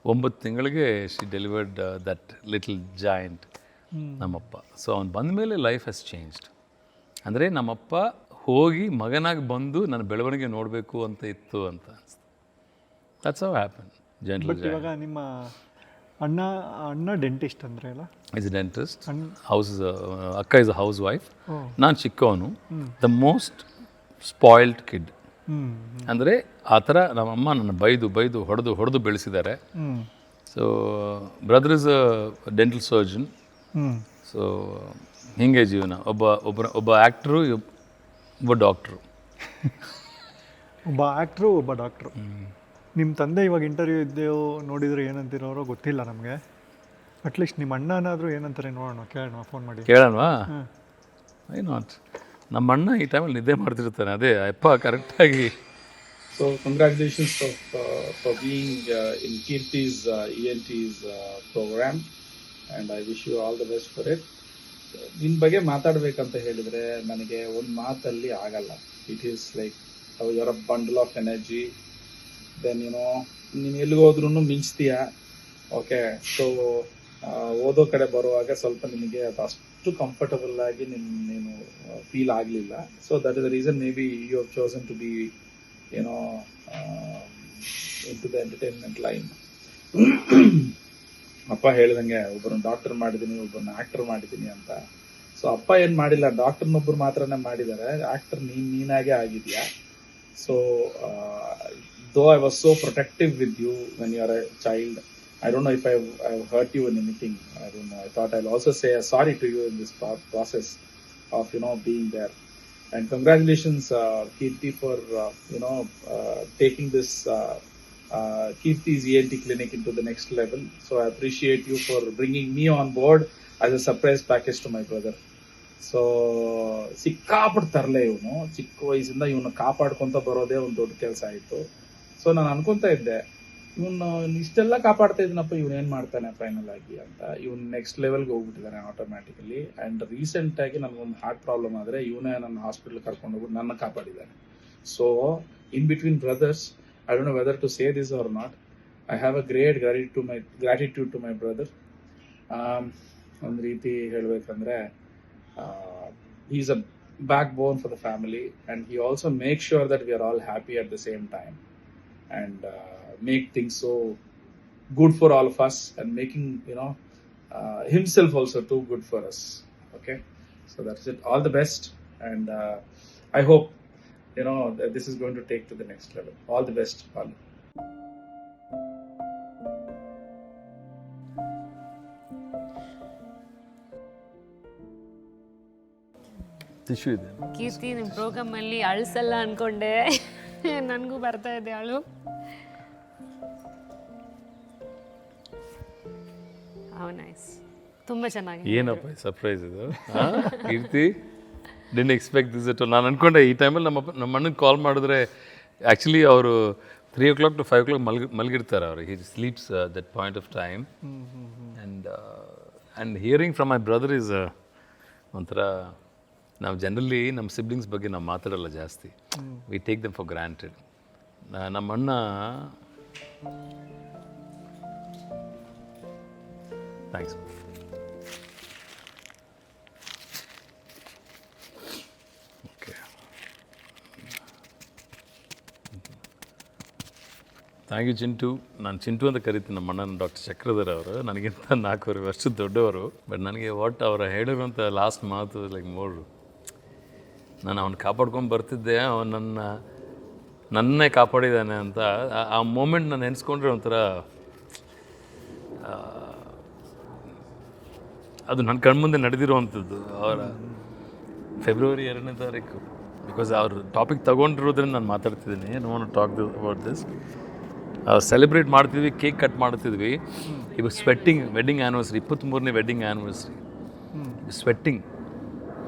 9 ತಿಂಗಳಿಗೆ she delivered that little joint ನಮ್ಮಪ್ಪ. ಸೊ ಅವ್ನು ಬಂದ ಮೇಲೆ ಲೈಫ್ ಹ್ಯಾಸ್ ಚೇಂಜ್ಡ್. ಅಂದರೆ ನಮ್ಮಪ್ಪ ಹೋಗಿ ಮಗನಾಗಿ ಬಂದು ನನ್ನ ಬೆಳವಣಿಗೆ ನೋಡಬೇಕು ಅಂತ ಇತ್ತು ಅಂತ ಅನಿಸ್ತು. That's how happen. ಜೆಂಟಲ್ ಇವಾಗ ನಿಮ್ಮ ಅಣ್ಣ ಡೆಂಟಿಸ್ಟ್ ಅಂದರೆ ಅಲ್ಲ? Is dentist. ಅಕ್ಕ ಇಸ್ ಅ ಹೌಸ್ ವೈಫ್. ನಾನು ಚಿಕ್ಕವನು, ದ ಮೋಸ್ಟ್ ಸ್ಪಾಯಿಲ್ಡ್ ಕಿಡ್. ಅಂದರೆ ಆ ಥರ ನಮ್ಮಮ್ಮ ನನ್ನ ಬೈದು ಹೊಡೆದು ಬೆಳೆಸಿದ್ದಾರೆ. So brother is a dental surgeon. So ಹೀಗೆ ಜೀವನ. ಒಬ್ಬ ಆ್ಯಕ್ಟ್ರು, ಒಬ್ಬ ಡಾಕ್ಟ್ರು. ಒಬ್ಬ ಡಾಕ್ಟ್ರು. ನಿಮ್ಮ ತಂದೆ ಇವಾಗ ಇಂಟರ್ವ್ಯೂ ಇದ್ದೇವು ನೋಡಿದರೆ ಏನಂತಿರೋರೋ ಗೊತ್ತಿಲ್ಲ ನಮಗೆ. ಅಟ್ಲೀಸ್ಟ್ ನಿಮ್ಮ ಅಣ್ಣನಾದರೂ ಏನಂತಾರೆ ನೋಡೋಣ, ಕೇಳೋಣ, ಫೋನ್ ಮಾಡಿ ಕೇಳೋಣವಾ? I not. ನಮ್ಮ ಅಣ್ಣ ಈ ಟೈಮಲ್ಲಿ ನಿದ್ದೆ ಮಾಡ್ತಿರ್ತಾನೆ. ಅದೇ ಅಪ್ಪ ಕರೆಕ್ಟಾಗಿ. So congratulations for being in Kirti's ENT's program, and I wish you all the best for it. ನಿನ್ನ ಬಗ್ಗೆ ಮಾತಾಡಬೇಕಂತ ಹೇಳಿದರೆ ನನಗೆ ಒಂದು ಮಾತಲ್ಲಿ ಆಗಲ್ಲ. It is like your a bundle of energy. Then ನೀನು ಎಲ್ಲಿಗೋದ್ರೂ ಮಿಂಚ್ತೀಯ. ಓಕೆ, ಸೊ ಓದೋ ಕಡೆ ಬರುವಾಗ ಸ್ವಲ್ಪ ನಿನಗೆ ಅಷ್ಟು ಕಂಫರ್ಟಬಲ್ ಆಗಿ ನೀನು ಫೀಲ್ ಆಗಲಿಲ್ಲ. So that is the reason may be you have chosen to be into the entertainment line. ಅಪ್ಪ ಹೇಳಿದಂಗೆ ಒಬ್ಬರನ್ನ ಡಾಕ್ಟರ್ ಮಾಡಿದ್ದೀನಿ, ಒಬ್ಬರನ್ನ ಆಕ್ಟರ್ ಮಾಡಿದ್ದೀನಿ ಅಂತ. ಸೊ ಅಪ್ಪ ಏನು ಮಾಡಿಲ್ಲ, ಡಾಕ್ಟರ್ನೊಬ್ಬರು ಮಾತ್ರನೇ ಮಾಡಿದ್ದಾರೆ, ಆಕ್ಟರ್ ನೀನಾಗೆ ಆಗಿದೆಯಾ. So though I was so protective with you when you are a child, I don't know if I've hurt you in anything. I don't know. I thought I'll also say sorry to you in this process of being there. And congratulations, Kirti, for taking this Kirti's ENT clinic into the next level. So I appreciate you for bringing me on board as a surprise package to my brother. So ಸಿಕ್ಕಾಪಡ್ತಾರಲ್ಲ ಇವನು, ಚಿಕ್ಕ ವಯಸ್ಸಿಂದ ಇವನು ಕಾಪಾಡ್ಕೊತ ಬರೋದೇ ಒಂದು ದೊಡ್ಡ ಕೆಲಸ ಆಯಿತು. ಸೊ ನಾನು ಅನ್ಕೊತಾ ಇದ್ದೆ, ಇವನು ಇಷ್ಟೆಲ್ಲ ಕಾಪಾಡ್ತಾ ಇದ್ದೀನಪ್ಪ, ಇವನು ಏನು ಮಾಡ್ತಾನೆ ಫೈನಲ್ ಆಗಿ ಅಂತ. ಇವನು ನೆಕ್ಸ್ಟ್ ಲೆವೆಲ್ಗೆ ಹೋಗ್ಬಿಟ್ಟಿದ್ದಾನೆ ಆಟೋಮ್ಯಾಟಿಕಲಿ. ಆ್ಯಂಡ್ ರೀಸೆಂಟಾಗಿ ನನಗೊಂದು ಹಾರ್ಟ್ ಪ್ರಾಬ್ಲಮ್ ಆದರೆ ಇವನೇ ನನ್ನ ಹಾಸ್ಪಿಟಲ್ ಕರ್ಕೊಂಡು ಹೋಗ್ಬಿಟ್ಟು ನನ್ನ ಕಾಪಾಡಿದ್ದಾನೆ. So in between brothers, I don't know whether to say this or not, I have a great gratitude to my brother. ಒಂದು ರೀತಿ ಹೇಳಬೇಕಂದ್ರೆ he is a backbone for the family, and he also makes sure that we are all happy at the same time, and make things so good for all of us, and making himself also too good for us. Okay, so that's it. All the best, and I hope that this is going to take to the next level. All the best, Palu. Tissue ಇದೆ. ಕೀರ್ತಿ ನಿಮ್ಮ ಪ್ರೋಗ್ರಾಮಲ್ಲಿ ಅಳಿಸಲ್ಲ ಅಂದ್ಕೊಂಡೆ, ನನಗೂ ಬರ್ತಾ ಇದೆ ಅಳು. ನೈಸ್, ತುಂಬ ಚೆನ್ನಾಗಿ. ಏನಪ್ಪ ಸರ್ಪ್ರೈಸ್ ಇದು ಕೀರ್ತಿ, ಡಿಂಟ್ ಎಕ್ಸ್ಪೆಕ್ಟ್ ದಿಸ್ ಅಟ್. ನಾನು ಅಂದ್ಕೊಂಡೆ ಈ ಟೈಮಲ್ಲಿ ನಮ್ಮ ಅಣ್ಣಗೆ ಕಾಲ್ ಮಾಡಿದ್ರೆ, ಆ್ಯಕ್ಚುಲಿ ಅವರು 3 o'clock to 5 o'clock ಮಲಗಿರ್ತಾರೆ ಅವರು. He sleeps that point of time. And hearing from my brother is ಒಂಥರ, ನಾವು ಜನರಲಿ ನಮ್ಮ ಸಿಬ್ಲಿಂಗ್ಸ್ ಬಗ್ಗೆ ನಾವು ಮಾತಾಡಲ್ಲ ಜಾಸ್ತಿ. We take them for granted. ನಮ್ಮ ಅಣ್ಣ thanks. Okay, thank you Chintu. ನಾನು ಚಿಂಟು ಅಂತ ಕರಿತೀನಿ. ನಮ್ಮ ಅಣ್ಣನ ಡಾಕ್ಟರ್ ಚಕ್ರಧರ್ ಅವರು ನನಗಿಂತ 4 ವರ್ಷದ ದೊಡ್ಡವರು. ಬಟ್ ನನಗೆ ಅವ್ರು ಹೇಳಿರುವಂಥ ಲಾಸ್ಟ್ ಮಾತು ಲೈಕ್ ಮೋರ್. ನಾನು ಅವನು ಕಾಪಾಡ್ಕೊಂಡು ಬರ್ತಿದ್ದೆ, ಅವನು ನನ್ನೇ ಕಾಪಾಡಿದ್ದಾನೆ ಅಂತ. ಆ ಮೂಮೆಂಟ್ ನಾನು ನೆನೆಸ್ಕೊಂಡ್ರೆ ಒಂಥರ ಅದು ನನ್ನ ಕಣ್ಮುಂದೆ ನಡೆದಿರುವಂಥದ್ದು. ಅವರ ಫೆಬ್ರವರಿ 2ನೇ ತಾರೀಕು, ಬಿಕಾಸ್ ಅವ್ರ ಟಾಪಿಕ್ ತೊಗೊಂಡಿರೋದ್ರಿಂದ ನಾನು ಮಾತಾಡ್ತಿದ್ದೀನಿ. No talk about this. ಅವ್ರು ಸೆಲೆಬ್ರೇಟ್ ಮಾಡ್ತಿದ್ವಿ, ಕೇಕ್ ಕಟ್ ಮಾಡ್ತಿದ್ವಿ. ಇವಾಗ ಸ್ವೆಟ್ಟಿಂಗ್, ವೆಡ್ಡಿಂಗ್ ಆ್ಯನಿವರ್ಸರಿ, 23ನೇ wedding anniversary. Sweating,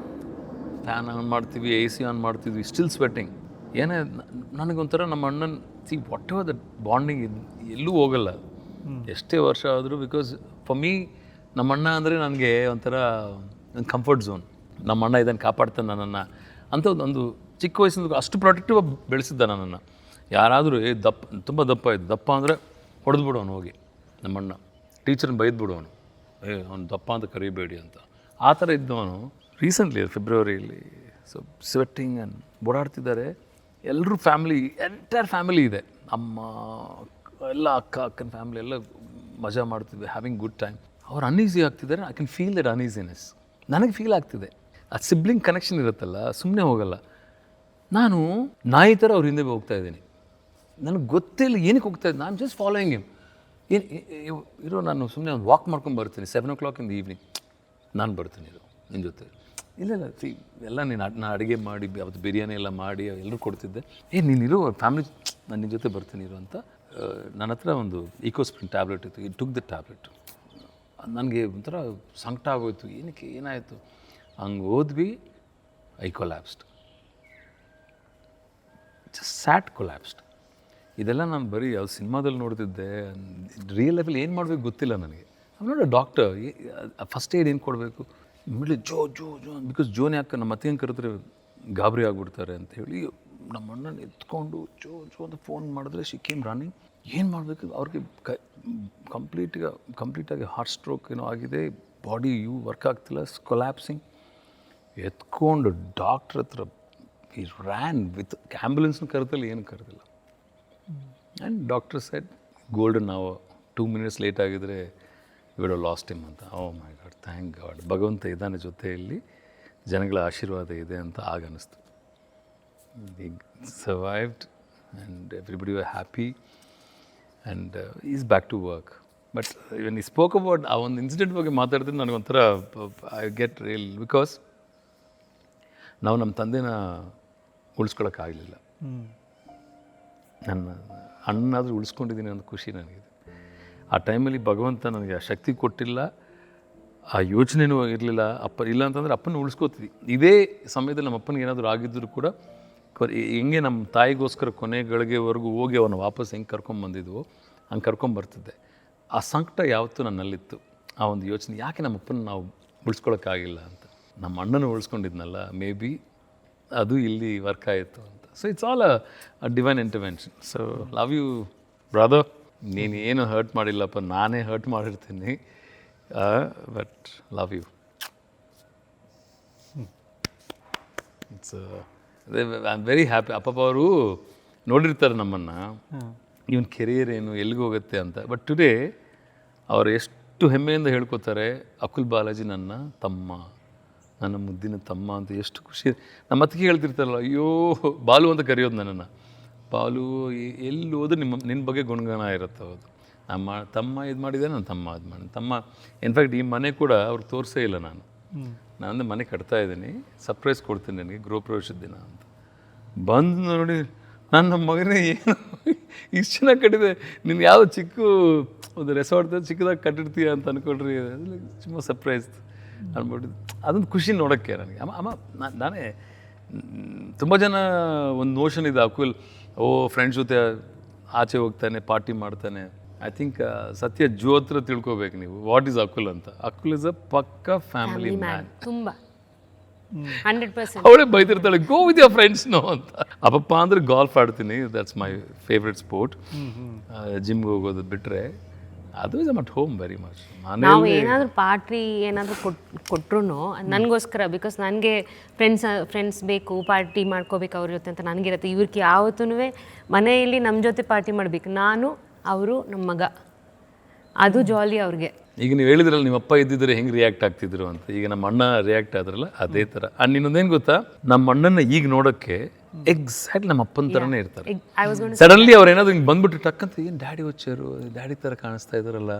fan on ಮಾಡ್ತೀವಿ, AC ಆನ್ ಮಾಡ್ತಿದ್ವಿ, ಸ್ಟಿಲ್ ಸ್ವೆಟ್ಟಿಂಗ್. ಏನೇ ನನಗೊಂಥರ ನಮ್ಮ ಅಣ್ಣನ ವಾಟ್ ಎವರ್ ದಟ್ ಬಾಂಡಿಂಗ್ ಎಲ್ಲೂ ಹೋಗಲ್ಲ ಎಷ್ಟೇ ವರ್ಷ ಆದರೂ. ಬಿಕಾಸ್ ಫಾರ್ ಮೀ ನಮ್ಮ ಅಣ್ಣ ಅಂದರೆ ನನಗೆ ಒಂಥರ ಕಂಫರ್ಟ್ ಝೋನ್. ನಮ್ಮ ಅಣ್ಣ ಇದನ್ನು ಕಾಪಾಡ್ತಾನೆ ನನ್ನನ್ನು ಅಂತ ಒಂದು ಚಿಕ್ಕ ವಯಸ್ಸಿಂದ ಅಷ್ಟು ಪ್ರೊಟೆಕ್ಟಿವ್ ಆಗಿ ಬೆಳೆಸಿದ್ದ ನನ್ನನ್ನು. ಯಾರಾದರೂ ತುಂಬ ದಪ್ಪ ಇದ್ದು, ದಪ್ಪ ಅಂದರೆ ಹೊಡೆದು ಬಿಡೋನು ಹೋಗಿ. ನಮ್ಮಣ್ಣ ಟೀಚರ್ನ ಬೈದು ಬಿಡೋನು, ಅವ್ನು ದಪ್ಪ ಅಂತ ಕರಿಬೇಡಿ ಅಂತ. ಆ ಥರ ಇದ್ದವನು ರೀಸೆಂಟ್ಲಿ ಫೆಬ್ರವರಿಯಲ್ಲಿ ಸೊ ಸ್ವೆಟ್ಟಿಂಗ್ ಆ್ಯಂಡ್ ಓಡಾಡ್ತಿದ್ದಾರೆ. ಎಲ್ಲರೂ ಫ್ಯಾಮಿಲಿ, ಎಂಟೈರ್ ಫ್ಯಾಮಿಲಿ ಇದೆ. ಅಮ್ಮ ಎಲ್ಲ ಅಕ್ಕನ ಫ್ಯಾಮಿಲಿ ಎಲ್ಲ ಮಜಾ ಮಾಡ್ತಿದ್ವಿ, ಹ್ಯಾವಿಂಗ್ ಗುಡ್ ಟೈಮ್. ಅವ್ರು ಅನ್ಈಸಿ ಆಗ್ತಿದ್ದಾರೆ. I can feel that uneasiness. ನನಗೆ ಫೀಲ್ ಆಗ್ತಿದೆ. ಆ ಸಿಬ್ಲಿಂಗ್ ಕನೆಕ್ಷನ್ ಇರುತ್ತಲ್ಲ, ಸುಮ್ಮನೆ ಹೋಗಲ್ಲ. ನಾನು ನಾಯಿ ಥರ ಅವ್ರ ಹಿಂದೆ ಹೋಗ್ತಾ ಇದ್ದೀನಿ. ನನಗೆ ಗೊತ್ತಿಲ್ಲ ಏನಕ್ಕೆ ಹೋಗ್ತಾ ಇದ್ದೀನಿ. ನಾನು ಜಸ್ಟ್ ಫಾಲೋಯಿಂಗ್ ಹಿಮ್. ಇರೋ ನಾನು ಸುಮ್ಮನೆ ಒಂದು ವಾಕ್ ಮಾಡ್ಕೊಂಡು ಬರ್ತೀನಿ 7 o'clock in the evening. ನಾನು ಬರ್ತೀನಿ ಇರೋ ನಿನ್ನ ಜೊತೆ. ಇಲ್ಲ ಎಲ್ಲ ನಾನು ಅಡುಗೆ ಮಾಡಿ ಅವತ್ತು ಬಿರಿಯಾನಿ ಎಲ್ಲ ಮಾಡಿ ಎಲ್ಲರೂ ಕೊಡ್ತಿದ್ದೆ. ನೀನಿರೋ ಫ್ಯಾಮಿಲಿ, ನಾನು ನಿನ್ನ ಜೊತೆ ಬರ್ತೀನಿ ಇರೋ ಅಂತ. ನನ್ನ ಹತ್ರ ಒಂದು ಈಕೋಸ್ಪ್ರಿನ್ ಟ್ಯಾಬ್ಲೆಟ್ ಇತ್ತು. ಈ ಟುಕ್ ದ ಟ್ಯಾಬ್ಲೆಟ್. ನನಗೆ ಒಂಥರ ಸಂಕಟ ಆಗೋಯ್ತು. ಏನಾಯಿತು ಹಂಗೆ ಹೋದ್ವಿ. I collapsed, just sat collapsed. ಇದೆಲ್ಲ ನಾನು ಬರೀ ಯಾವ ಸಿನಿಮಾದಲ್ಲಿ ನೋಡ್ತಿದ್ದೆ. ರಿಯಲ್ ಲೈಫಲ್ಲಿ ಏನು ಮಾಡಬೇಕು ಗೊತ್ತಿಲ್ಲ ನನಗೆ. ನೋಡಿ ಡಾಕ್ಟರ್ ಫಸ್ಟ್ ಏಡ್ ಏನು ಕೊಡಬೇಕು, immediately Joe Joe Joe, because ಜೋನೇ ಯಾಕೆ ನಮ್ಮ ಅತ್ತಿಗೆ ಕರೆದ್ರೆ ಗಾಬರಿ ಆಗಿಬಿಡ್ತಾರೆ ಅಂತ ಹೇಳಿ ನಮ್ಮ ಅಣ್ಣನ ಎತ್ಕೊಂಡು ಜೋ ಜೋ ಅಂತ ಫೋನ್ ಮಾಡಿದ್ರೆ ಶಿ ಕೇಮ್ ರನ್ನಿಂಗ್. ಏನು ಮಾಡಬೇಕು ಅವ್ರಿಗೆ ಕಂಪ್ಲೀಟಾಗಿ ಹಾರ್ಟ್ ಸ್ಟ್ರೋಕ್ ಏನೋ ಆಗಿದೆ, ಬಾಡಿ ವರ್ಕ್ ಆಗ್ತಿಲ್ಲ, ಕೊಲ್ಯಾಪ್ಸಿಂಗ್. ಎತ್ಕೊಂಡು ಡಾಕ್ಟ್ರ್ ಹತ್ರ ಈ ರ್ಯಾನ್ ವಿತ್ ಆ್ಯಂಬುಲೆನ್ಸ್ನ ಕರೆದಿಲ್ಲ, ಏನು ಕರೆದಿಲ್ಲ. ಆ್ಯಂಡ್ ಡಾಕ್ಟರ್ ಸೆಡ್ ಗೋಲ್ಡನ್ ನಾವು 2 minutes ಲೇಟ್ ಆಗಿದ್ರೆ ಇವಿಡೋ ಲಾಸ್ಟ್ ಹಿಮ್ ಅಂತ. Oh my god, thank god, ಭಗವಂತ ಇದ್ದಾನೆ ಜೊತೆಯಲ್ಲಿ, ಜನಗಳ ಆಶೀರ್ವಾದ ಇದೆ ಅಂತ ಆಗ ಅನ್ನಿಸ್ತು. The survived and everybody were happy and is back to work. But even ಈ ಸ್ಪೋಕ್ ಅಬೌಟ್ ಆ ಒಂದು ಇನ್ಸಿಡೆಂಟ್ ಬಗ್ಗೆ ಮಾತಾಡಿದ್ರೆ ನನಗೊಂಥರ ಐ ಗೆಟ್ ರಿಯಲ್. ಬಿಕಾಸ್ ನಾವು ನಮ್ಮ ತಂದೆನ ಉಳಿಸ್ಕೊಳಕ್ಕಾಗಲಿಲ್ಲ. ನನ್ನ ಅಣ್ಣನಾದರೂ ಉಳಿಸ್ಕೊಂಡಿದ್ದೀನಿ ಅನ್ನೋ ಖುಷಿ ನನಗಿದೆ. ಆ ಟೈಮಲ್ಲಿ ಭಗವಂತ ನನಗೆ ಆ ಶಕ್ತಿ ಕೊಟ್ಟಿಲ್ಲ, ಆ ಯೋಚನೆಯೂ ಇರಲಿಲ್ಲ. ಇಲ್ಲ ಅಂತಂದರೆ ಅಪ್ಪನ ಉಳಿಸ್ಕೋತಿದ್ವಿ. ಇದೇ ಸಮಯದಲ್ಲಿ ನಮ್ಮ ಅಪ್ಪನಿಗೆ ಏನಾದರೂ ಆಗಿದ್ದರೂ ಕೂಡ ಹೆಂಗೆ ನಮ್ಮ ತಾಯಿಗೋಸ್ಕರ ಕೊನೆಗಳಿಗೆವರೆಗೂ ಹೋಗಿ ಅವನ್ನ ವಾಪಸ್ ಹೆಂಗೆ ಕರ್ಕೊಂಬಂದಿದ್ವೋ ಹಂಗೆ ಕರ್ಕೊಂಬರ್ತಿದ್ದೆ. ಆ ಸಂಕಟ ಯಾವತ್ತೂ ನನ್ನಲ್ಲಿತ್ತು, ಆ ಒಂದು ಯೋಚನೆ, ಯಾಕೆ ನಮ್ಮ ಅಪ್ಪನ ನಾವು ಉಳಿಸ್ಕೊಳಕ್ಕಾಗಿಲ್ಲ ಅಂತ. ನಮ್ಮ ಅಣ್ಣನ ಉಳಿಸ್ಕೊಂಡಿದ್ನಲ್ಲ, ಮೇ ಬಿ ಅದು ಇಲ್ಲಿ ವರ್ಕ್ ಆಯಿತು ಅಂತ. So it's all a divine intervention. So love you brother. ನೀನು ಏನು ಹರ್ಟ್ ಮಾಡಿಲ್ಲಪ್ಪ, ನಾನೇ ಹರ್ಟ್ ಮಾಡಿರ್ತೀನಿ, but love you. It's I am very happy. ಅಪ್ಪಪ್ಪ ಅವರು ನೋಡಿರ್ತಾರೆ ನಮ್ಮನ್ನು, ಇವನ್ ಕೆರಿಯರ್ ಏನು, ಎಲ್ಲಿಗೆ ಹೋಗುತ್ತೆ ಅಂತ. ಬಟ್ ಟುಡೇ ಅವ್ರು ಎಷ್ಟು ಹೆಮ್ಮೆಯಿಂದ ಹೇಳ್ಕೊತಾರೆ, ಅಕುಲ್ ಬಾಲಾಜಿ ನನ್ನ ತಮ್ಮ, ನನ್ನ ಮುದ್ದಿನ ತಮ್ಮ ಅಂತ. ಎಷ್ಟು ಖುಷಿ. ನಮ್ಮ ಅತ್ತಿಗೆ ಹೇಳ್ತಿರ್ತಾರಲ್ಲ, ಅಯ್ಯೋ ಬಾಲು ಅಂತ ಕರೆಯೋದು ನನ್ನನ್ನು. ಬಾಲು ಎಲ್ಲಿ ಹೋದ್ರೆ ನಿನ್ನ ಬಗ್ಗೆ ಗುಣಗಾನ ಇರುತ್ತೆ. ಹೌದು, ನಮ್ಮ ತಮ್ಮ ಇದು ಮಾಡಿದೆ, ನನ್ನ ತಮ್ಮ ಇದು ಮಾಡಿ. ತಮ್ಮ ಇನ್ಫ್ಯಾಕ್ಟ್ ಈ ಮನೆ ಕೂಡ ಅವ್ರಿಗೆ ತೋರಿಸೇ ಇಲ್ಲ. ನಾನು ಮನೆ ಕಟ್ತಾ ಇದ್ದೀನಿ, ಸರ್ಪ್ರೈಸ್ ಕೊಡ್ತೀನಿ ನನಗೆ ಗೃಹ ಪ್ರವೇಶದ ದಿನ ಅಂತ. ಬಂದು ನೋಡಿ, ನನ್ನ ಮಗನೇ ಏನು ಇಷ್ಟು ಚೆನ್ನಾಗಿ ಕಟ್ಟಿದೆ, ನೀನು ಯಾವುದೋ ಚಿಕ್ಕ ಒಂದು ರೆಸಾರ್ಟ್ ಚಿಕ್ಕದಾಗಿ ಕಟ್ಟಿರ್ತೀಯ ಅಂತ ಅಂದ್ಕೊಳ್ರಿ. ಸುಮ್ಮ ಸರ್ಪ್ರೈಸ್ ಅಂದ್ಬಿಟ್ಟಿದ್ದು. ಅದೊಂದು ಖುಷಿ ನೋಡೋಕ್ಕೆ ನನಗೆ. ಅಮ್ಮ ನಾನೇ ತುಂಬ ಜನ ಒಂದು ನೋಷನ್ ಇದೆ, ಅಕುಲ್ ಫ್ರೆಂಡ್ಸ್ ಜೊತೆ ಆಚೆ ಹೋಗ್ತಾನೆ, ಪಾರ್ಟಿ ಮಾಡ್ತಾನೆ. ಐ ಥಿಂಕ್ ಸತ್ಯ ಜೋ ಹತ್ರ ತಿಳ್ಕೊಬೇಕು ನೀವು, ವಾಟ್ ಈಸ್ ಅಕುಲ್ ಅಂತ. ಅಕುಲ್ ಇಸ್ ಅ ಪಕ್ಕ ಫ್ಯಾಮಿಲಿ ಮ್ಯಾನ್. ತುಂಬ 100%. ಅವಳೇ ಬೈತಿರ್ತಾಳೆ, go with your friends no ಅಂತ. ಅಪ್ಪಪ್ಪ ಅಂದರೆ ಗಾಲ್ಫ್ ಆಡ್ತೀನಿ, ದಟ್ಸ್ ಮೈ ಫೇವ್ರೆಟ್ ಸ್ಪೋರ್ಟ್. ಜಿಮ್ಗೆ ಹೋಗೋದು ಬಿಟ್ಟರೆ ಅದು is at home very much. ನಾವು ಏನಾದರೂ ಪಾರ್ಟಿ ಏನಾದರೂ ಕೊಟ್ಟರು ನನಗೋಸ್ಕರ, ಬಿಕಾಸ್ ನನಗೆ ಫ್ರೆಂಡ್ಸ್ ಬೇಕು, ಪಾರ್ಟಿ ಮಾಡ್ಕೋಬೇಕು ಅವ್ರ ಜೊತೆ ಅಂತ ನನಗಿರುತ್ತೆ. ಇವ್ರಿಗೆ ಯಾವತ್ತೂ ಮನೆಯಲ್ಲಿ ನಮ್ಮ ಜೊತೆ ಪಾರ್ಟಿ ಮಾಡಬೇಕು, ನಾನು ಅವರು ನಮ್ಮ ಮಗ, ಅದು ಜಾಲಿ ಅವ್ರಿಗೆ. ಈಗ ನೀವು ಹೇಳಿದ್ರಲ್ಲ ನಿಮ್ಮ ಅಪ್ಪ ಇದ್ದಿದ್ರೆ ಹೆಂಗೆ ರಿಯಾಕ್ಟ್ ಆಗ್ತಿದ್ರು ಅಂತ. ಈಗ ನಮ್ಮ ಅಣ್ಣ ರಿಯಾಕ್ಟ್ ಆದ್ರಲ್ಲ ಅದೇ ಥರ. ಆ್ಯಂಡ್ ಇನ್ನೊಂದೇನು ಗೊತ್ತಾ, ನಮ್ಮ ಅಣ್ಣನ ಈಗ ನೋಡೋಕ್ಕೆ ಎಕ್ಸಾಕ್ಟ್ ನಮ್ಮ ಅಪ್ಪನ ಥರನೇ ಇರ್ತಾರೆ. ಸಡನ್ಲಿ ಅವ್ರು ಏನಾದ್ರು ಹಿಂಗೆ ಬಂದ್ಬಿಟ್ಟು ಟಕ್ಕಂತ, ಏನು ಡ್ಯಾಡಿ వచ్చారు, ಡ್ಯಾಡಿ ಥರ ಕಾಣಿಸ್ತಾ ಇದ್ದಾರಲ್ಲ,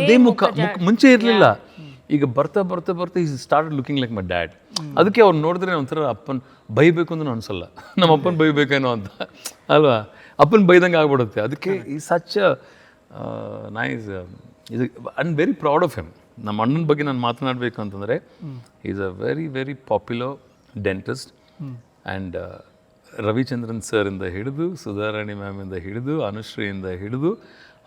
ಅದೇ ಮುಖ ಮುಂಚೆ ಇರಲಿಲ್ಲ. ಈಗ ಬರ್ತಾ ಬರ್ತಾ ಬರ್ತಾ ಈ start looking like my dad. ಅದಕ್ಕೆ ಅವ್ರು ನೋಡಿದ್ರೆ ಒಂಥರ ಅಪ್ಪನ ಬೈಬೇಕು ಅಂದ್ರೂ ಅನ್ಸಲ್ಲ, ನಮ್ಮ ಅಪ್ಪನ ಬೈಬೇಕೇನೋ ಅಂತ ಅಲ್ವಾ, ಅಪ್ಪನ ಬೈದಂಗೆ ಆಗ್ಬಿಡುತ್ತೆ. ಅದಕ್ಕೆ ಈ ಸಚ್ ನೈಸ್ ಇದು. I am very proud of him. ನಮ್ಮ ಅಣ್ಣನ ಬಗ್ಗೆ ನಾನು ಮಾತನಾಡಬೇಕು ಅಂತಂದರೆ, is a very very popular dentist. And Ravichandran ಸರಿಂದ ಹಿಡಿದು, ಸುಧಾರಾಣಿ ಮ್ಯಾಮಿಂದ ಹಿಡಿದು, ಅನುಶ್ರೀಯಿಂದ ಹಿಡಿದು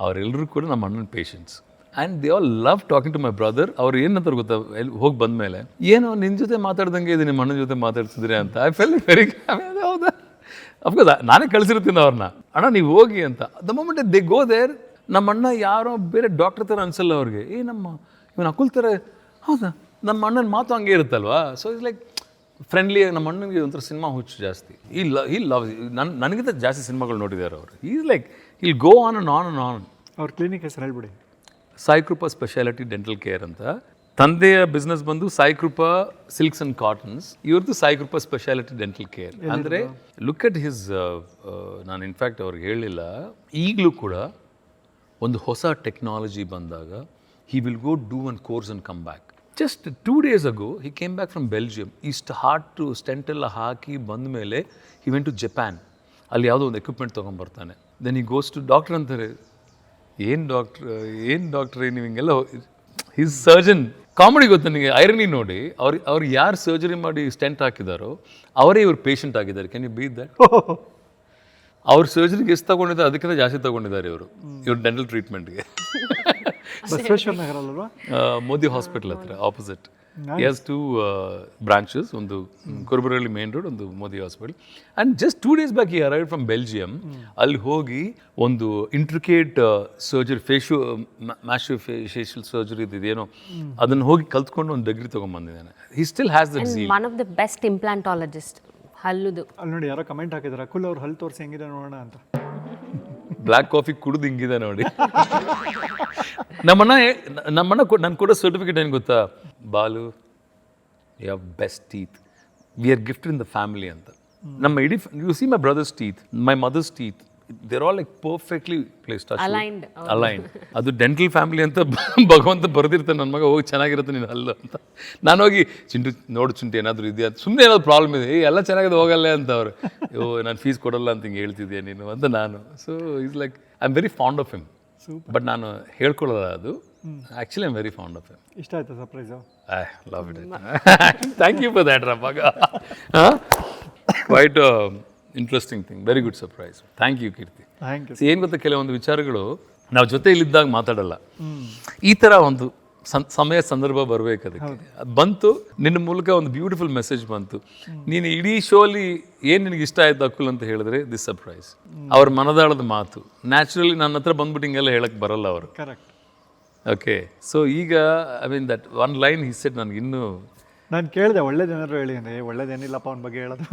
ಅವರೆಲ್ಲರೂ ಕೂಡ ನಮ್ಮ ಅಣ್ಣನ patients. And they all love talking to my brother. ಅವ್ರು ಏನಂತಾರೆ ಗೊತ್ತಾ, ಎಲ್ಲಿ ಹೋಗಿ ಬಂದಮೇಲೆ, ಏನೋ ನಿನ್ನ ಜೊತೆ ಮಾತಾಡ್ದಂಗೆ ಇದೆ, ನಿಮ್ಮ ಅಣ್ಣನ ಜೊತೆ ಮಾತಾಡ್ತಿದ್ರೆ ಅಂತ. ಐ ಫೆಲ್ ವೆರಿ ಹೌದಾ, ಅಫ್ಕೋರ್ಸ್ ನಾನೇ ಕಳಿಸಿರ್ತೀನಿ ಅವ್ರನ್ನ, ಅಣ್ಣ ನೀವು ಹೋಗಿ ಅಂತ. The moment they go there, ನಮ್ಮ ಅಣ್ಣ ಯಾರೋ ಬೇರೆ ಡಾಕ್ಟರ್ ಥರ ಅನ್ಸಲ್ಲ ಅವ್ರಿಗೆ. ಇವನು ಅಕುಲ್ ಥರ, ಹೌದಾ, ನಮ್ಮ ಅಣ್ಣನ ಮಾತು ಹಂಗೆ ಇರುತ್ತಲ್ವಾ. So it's like friendly. ನಮ್ಮ ಅಣ್ಣನಿಗೆ ಒಂಥರ ಸಿನಿಮಾ ಹುಚ್ಚು ಜಾಸ್ತಿ. ಈ ಲವ್ ನನಗಿಂತ ಜಾಸ್ತಿ ಸಿನಿಮಾಗಳು ನೋಡಿದ್ದಾರೆ ಅವರು. ಈಸ್ ಲೈಕ್ ಇಲ್ go on and on and on. ಅವ್ರ ಕ್ಲಿನಿಕ್ ಹೆಸರು ಹೇಳ್ಬಿಡಿ. ಸಾಯಿ ಕೃಪಾ ಸ್ಪೆಷಾಲಿಟಿ ಡೆಂಟಲ್ ಕೇರ್ ಅಂತ. ತಂದೆಯ ಬಿಸ್ನೆಸ್ ಬಂದು ಸಾಯಿ ಕೃಪಾ ಸಿಲ್ಕ್ಸ್ ಆ್ಯಂಡ್ ಕಾಟನ್ಸ್, ಇವ್ರದ್ದು ಸಾಯಿ ಕೃಪಾ ಸ್ಪೆಷಾಲಿಟಿ ಡೆಂಟಲ್ ಕೇರ್. ಅಂದರೆ ಲುಕ್ ಎಟ್ ಹಿಸ್, ನಾನು ಇನ್ಫ್ಯಾಕ್ಟ್ ಅವ್ರಿಗೆ ಹೇಳಿಲ್ಲ, ಈಗಲೂ ಕೂಡ ಒಂದು ಹೊಸ ಟೆಕ್ನಾಲಜಿ ಬಂದಾಗ he will go do one course and come back. Just 2 days ago he came back from Belgium. ಇಷ್ಟು ಹಾರ್ಟ್ ಸ್ಟೆಂಟ್ ಎಲ್ಲ ಹಾಕಿ ಬಂದ ಮೇಲೆ ಹಿ ವೆಂಟ್ ಟು ಜಪಾನ್. ಅಲ್ಲಿ ಯಾವುದೋ ಒಂದು ಎಕ್ವಿಪ್ಮೆಂಟ್ ತೊಗೊಂಬರ್ತಾನೆ. Then he goes to doctor ಅಂತಾರೆ, ಏನು ಡಾಕ್ಟ್ರೇ ನೀವು ಹಿಂಗೆಲ್ಲ. His surgeon. ಕಾಮಿಡಿ ಗೊತ್ತು ನನಗೆ, ಐರನಿ ನೋಡಿ, ಅವ್ರು ಯಾರು ಸರ್ಜರಿ ಮಾಡಿ ಸ್ಟೆಂಟ್ ಹಾಕಿದಾರೋ ಅವರೇ ಇವ್ರು ಪೇಷಂಟ್ ಆಗಿದ್ದಾರೆ. Can you beat that? ಅವ್ರ ಸರ್ಜರಿಗೆ ಎಷ್ಟು ತಗೊಂಡಿದ್ದಾರೆ ಅದಕ್ಕಿಂತ ಜಾಸ್ತಿ ತಗೊಂಡಿದ್ದಾರೆ ಇವ್ರ ಡೆಂಟಲ್ ಟ್ರೀಟ್ಮೆಂಟ್ಗೆ. ಬಸವೇಶ್ವರ ನಗರ ಅಲ್ವಾ, ಮೋದಿ ಹಾಸ್ಪಿಟಲ್ ಹತ್ರ ಆಪೋಸಿಟ್. ಎಸ್ 2 branches, ಒಂದು ಕುರುಬರಳ್ಳಿ ಮೇನ್ ರೋಡ್, ಒಂದು Modi hospital. And just 2 days back he arrived from Belgium. ಅಲ್ಲಿ ಹೋಗಿ ಒಂದು ಇಂಟ್ರಿಕೇಟ್ ಸರ್ಜರಿ, ಮ್ಯಾಶಿಯೋಫೇಶಿಯಲ್ ಸರ್ಜರಿ ಇದೇನೋ, ಅದನ್ನು ಹೋಗಿ ಕಲ್ತ್ಕೊಂಡು ಒಂದು ಡಿಗ್ರಿ ತೊಗೊಂಡ್ಬಂದಿದ್ದಾನೆ. He still has that zeal. One of the best implantologist. ಹಲ್ಲುದು ಅಲ್ಲಿ ನೋಡಿ, ಯಾರೋ ಕಮೆಂಟ್ ಹಾಕಿದ್ದಾರೆ, ಅಕುಲ್ ಅವ್ರು ಹಲ್ಲು ತೋರಿಸಿ ಹೆಂಗಿದೆ ನೋಡೋಣ ಅಂತ. ಬ್ಲ್ಯಾಕ್ ಕಾಫಿ ಕುಡಿದು ಹಿಂಗಿದೆ ನೋಡಿ. ನಮ್ಮಣ್ಣ ನಾನು ಕೊಡೋ ಸರ್ಟಿಫಿಕೇಟ್ ಏನು ಗೊತ್ತಾ, Balu you have best teeth, we are gifted in the family ಅಂತ. ನಮ್ಮ ಇಡೀ, you see my brother's teeth, my mother's teeth, they're all like perfectly placed, aligned. ಅದು ಡೆಂಟಲ್ ಫ್ಯಾಮಿಲಿ ಅಂತ ಭಗವಂತ ಬರೆದಿರ್ತಾನೆ. ನನ್ನ ಮಗ ಹೋಗಿ ಚೆನ್ನಾಗಿರುತ್ತೆ ನೀನು ಹಲ್ಲು ಅಂತ. ನಾನು ಹೋಗಿ ಚಿಂಟು ಏನಾದರೂ ಇದೆಯಾ, ಸುಮ್ಮನೆ ಏನಾದ್ರು ಪ್ರಾಬ್ಲಮ್ ಇದೆ, ಎಲ್ಲ ಚೆನ್ನಾಗಿದೆ ಹೋಗಲ್ಲ ಅಂತ ಅವ್ರು. ನಾನು ಫೀಸ್ ಕೊಡಲ್ಲ ಅಂತ ಹಿಂಗೆ ಹೇಳ್ತಿದ್ಯಾ ನೀನು ಅಂತ ನಾನು. So is like I am very fond of him. But ನಾನು ಹೇಳ್ಕೊಳ್ಳಲ್ಲ ಅದು. Actually I am very fond of him. ಇಷ್ಟ ಆಯ್ತಾ surprise? I love it. Thank you for that ರಪ್ಪಾಗ. Quite interesting thing, very good surprise. Thank you Keerthi. Thank you. ಏನು ಗೊತ್ತಾ, ಕೆಲವೊಂದು ವಿಚಾರಗಳು ನಾವು ಜೊತೆಯಲ್ಲಿದ್ದಾಗ ಮಾತಾಡಲ್ಲ. ಈ ಥರ ಒಂದು ಸಮಯ ಸಂದರ್ಭ ಬರಬೇಕು ಅದಕ್ಕೆ. ಅದು ಬಂತು, ನಿನ್ನ ಮೂಲಕ ಒಂದು ಬ್ಯೂಟಿಫುಲ್ ಮೆಸೇಜ್ ಬಂತು. ನೀನು ಇಡೀ ಶೋಲಿ ಏನು ನಿನಗೆ ಇಷ್ಟ ಆಯ್ತು ಅಕುಲ್ ಅಂತ ಹೇಳಿದ್ರೆ ದಿಸ್ ಸರ್ಪ್ರೈಸ್. ಅವ್ರ ಮನದಾಳದ ಮಾತು ನ್ಯಾಚುರಲಿ ನನ್ನ ಹತ್ರ ಬಂದ್ಬಿಟ್ಟು ಹಿಂಗೆಲ್ಲ ಹೇಳಕ್ಕೆ ಬರಲ್ಲ ಅವರು. ಕರೆಕ್ಟ್. ಓಕೆ, ಸೊ ಈಗ I mean that one line he said ನನಗೆ ಇನ್ನೂ ನಾನು ಕೇಳಿದೆ ಒಳ್ಳೇದೇನಾದ್ರು ಹೇಳಿ ಅಂದರೆ ಒಳ್ಳೇದೇನಿಲ್ಲಪ್ಪ ಅವ್ನ ಬಗ್ಗೆ ಹೇಳೋದು.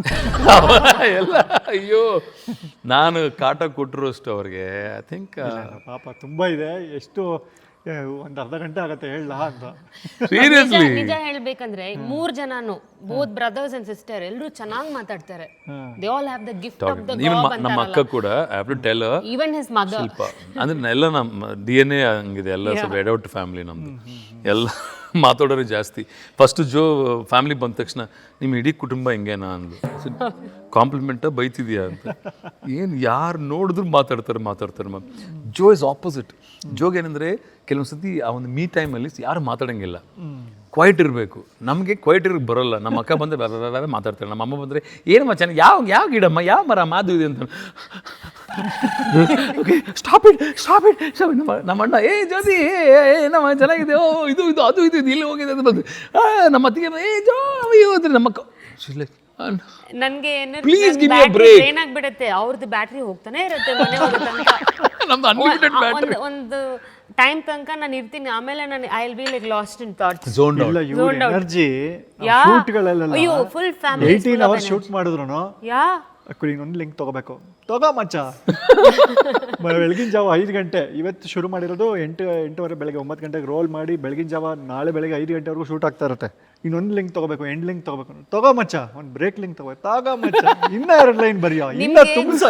ಎಲ್ಲ ಅಯ್ಯೋ ನಾನು ಕಾಟ ಕೊಟ್ಟರು ಅಷ್ಟು ಅವ್ರಿಗೆ. ಐ ಥಿಂಕ್ ಪಾಪ ತುಂಬ ಇದೆ, ಎಷ್ಟು ಒಂದು ಅರ್ಧ ಗಂಟೆ ಆಗತ್ತೆ ಹೇಳಲ್ಲ ಅಂತ. ಸೀರಿಯಸ್ಲಿ ನಿಜ ಹೇಳ್ಬೇಕಂದ್ರೆ 3 ಜನನು ಬೋತ್ ಬ್ರದರ್ಸ್ ಅಂಡ್ ಸಿಸ್ಟರ್ ಎಲ್ಲರೂ ಚೆನ್ನಾಗಿ ಮಾತಾಡ್ತಾರೆ. They all have the gift of the god. ನಮ್ಮ ಅಕ್ಕ ಕೂಡ I have to tell even his mother. Shilpa ಅಂದ್ರೆ ಎಲ್ಲ ನಮ್ಮ DNA ಹಂಗಿದೆ, ಎಲ್ಲ ಸ್ವಲ್ಪ ಎಡೌಟ್ ಫ್ಯಾಮಿಲಿ ನಮ್ಮದು. ಎಲ್ಲ ಮಾತಾಡೋರು ಜಾಸ್ತಿ. ಫಸ್ಟು ಜೋ ಫ್ಯಾಮಿಲಿ ಬಂದ ತಕ್ಷಣ ನಿಮ್ಮ ಇಡೀ ಕುಟುಂಬ ಹಿಂಗೇನಾ ಅಂದು. ಕಾಂಪ್ಲಿಮೆಂಟ ಬೈತಿದ್ಯಾ ಅಂತ. ಏನು ಯಾರು ನೋಡಿದ್ರು ಮಾತಾಡ್ತಾರೆ. ಜೋ ಇಸ್ ಆಪೋಸಿಟ್. ಜೋಗ್ ಏನಂದರೆ ಕೆಲವೊಂದು ಸತಿ ಆ ಒಂದು ಮೀ ಟೈಮಲ್ಲಿ ಯಾರು ಮಾತಾಡೋಂಗಿಲ್ಲ, ಕ್ವೈಟ್ ಇರಬೇಕು. ನಮಗೆ ಕ್ವೈಟ್ ಇರೋಕ್ಕೆ ಬರೋಲ್ಲ. ನಮ್ಮ ಅಕ್ಕ ಬಂದರೆ ಬೇರೆ ಮಾತಾಡ್ತಾರೆ, ನಮ್ಮ ಅಮ್ಮ ಬಂದರೆ ಏನಮ್ಮ ಚೆನ್ನಾಗಿ ಯಾವ ಗಿಡಮ್ಮ ಯಾವ ಮರ ಮಾದು ಇದೆ ಅಂತ. Okay stop it. ನಮ್ಮ ಅಣ್ಣ ಜ್ಯೋತಿ ನಮ್ಮ ಚೆನ್ನಾಗಿದೆ, ಓ ಇದು ಅದು ಇಲ್ಲಿ ಹೋಗಿದೆ ಅಂತ ಬಂದು ನಮ್ಮ ಅತ್ತಿಗೆ ಜೋ ಅಂದ್ರೆ ನಮ್ಮ ಅಕ್ಕ ನನ್ಗೆ ಏನಾಗ್ಬಿಡುತ್ತೆ, ಅವ್ರದ್ದು ಬ್ಯಾಟ್ರಿ ಹೋಗ್ತಾನೆ ಇರುತ್ತೆ ಮನೆ ಹೋಗೋ ತನಕ. ಒಂದು ಟೈಮ್ ತನಕ ನಾನು ಇರ್ತೀನಿ, ಆಮೇಲೆ ನಾನು I will be like lost in thoughts. ಇಲ್ಲ ಇವ್ರ ಎನರ್ಜಿ ಶೂಟ್ಗಳೆಲ್ಲ ಅಯ್ಯೋ ಫುಲ್ ಫ್ಯಾಮಿಲಿ 18 hours ಶೂಟ್ ಮಾಡಿದ್ರು ಯಾ ಅಕ್ಕಡಿ ಇನ್ನೊಂದು ಲಿಂಕ್ ತಗೋಬೇಕು. ತಗೋ ಮಚ್ಚ. ಬೆಳಗಿನ ಜಾವ 5 ಗಂಟೆ ಇವತ್ತು ಶುರು ಮಾಡಿರೋದು 8:30 ಬೆಳಗ್ಗೆ 9 ಗಂಟೆಗೆ ರೋಲ್ ಮಾಡಿ ಬೆಳಗಿನ ಜಾವ ನಾಳೆ ಬೆಳಗ್ಗೆ 5 ಗಂಟೆವರೆಗೂ ಶೂಟ್ ಆಗ್ತಾ ಇರುತ್ತೆ. ಇನ್ನೊಂದು ಲಿಂಕ್ ತಗೋಬೇಕು, ಎಂಡ್ ಲಿಂಕ್ ತಗೋಬೇಕು. ತಗೋ ಮಚ್ಚ, ಒಂದು ಬ್ರೇಕ್ ಲಿಂಕ್ ತಗೋ ಮಚ್ಚ, ಇನ್ನ 2 ಲೈನ್ ಬರೆಯೋ, ಇನ್ನ ತುಂಬಸ.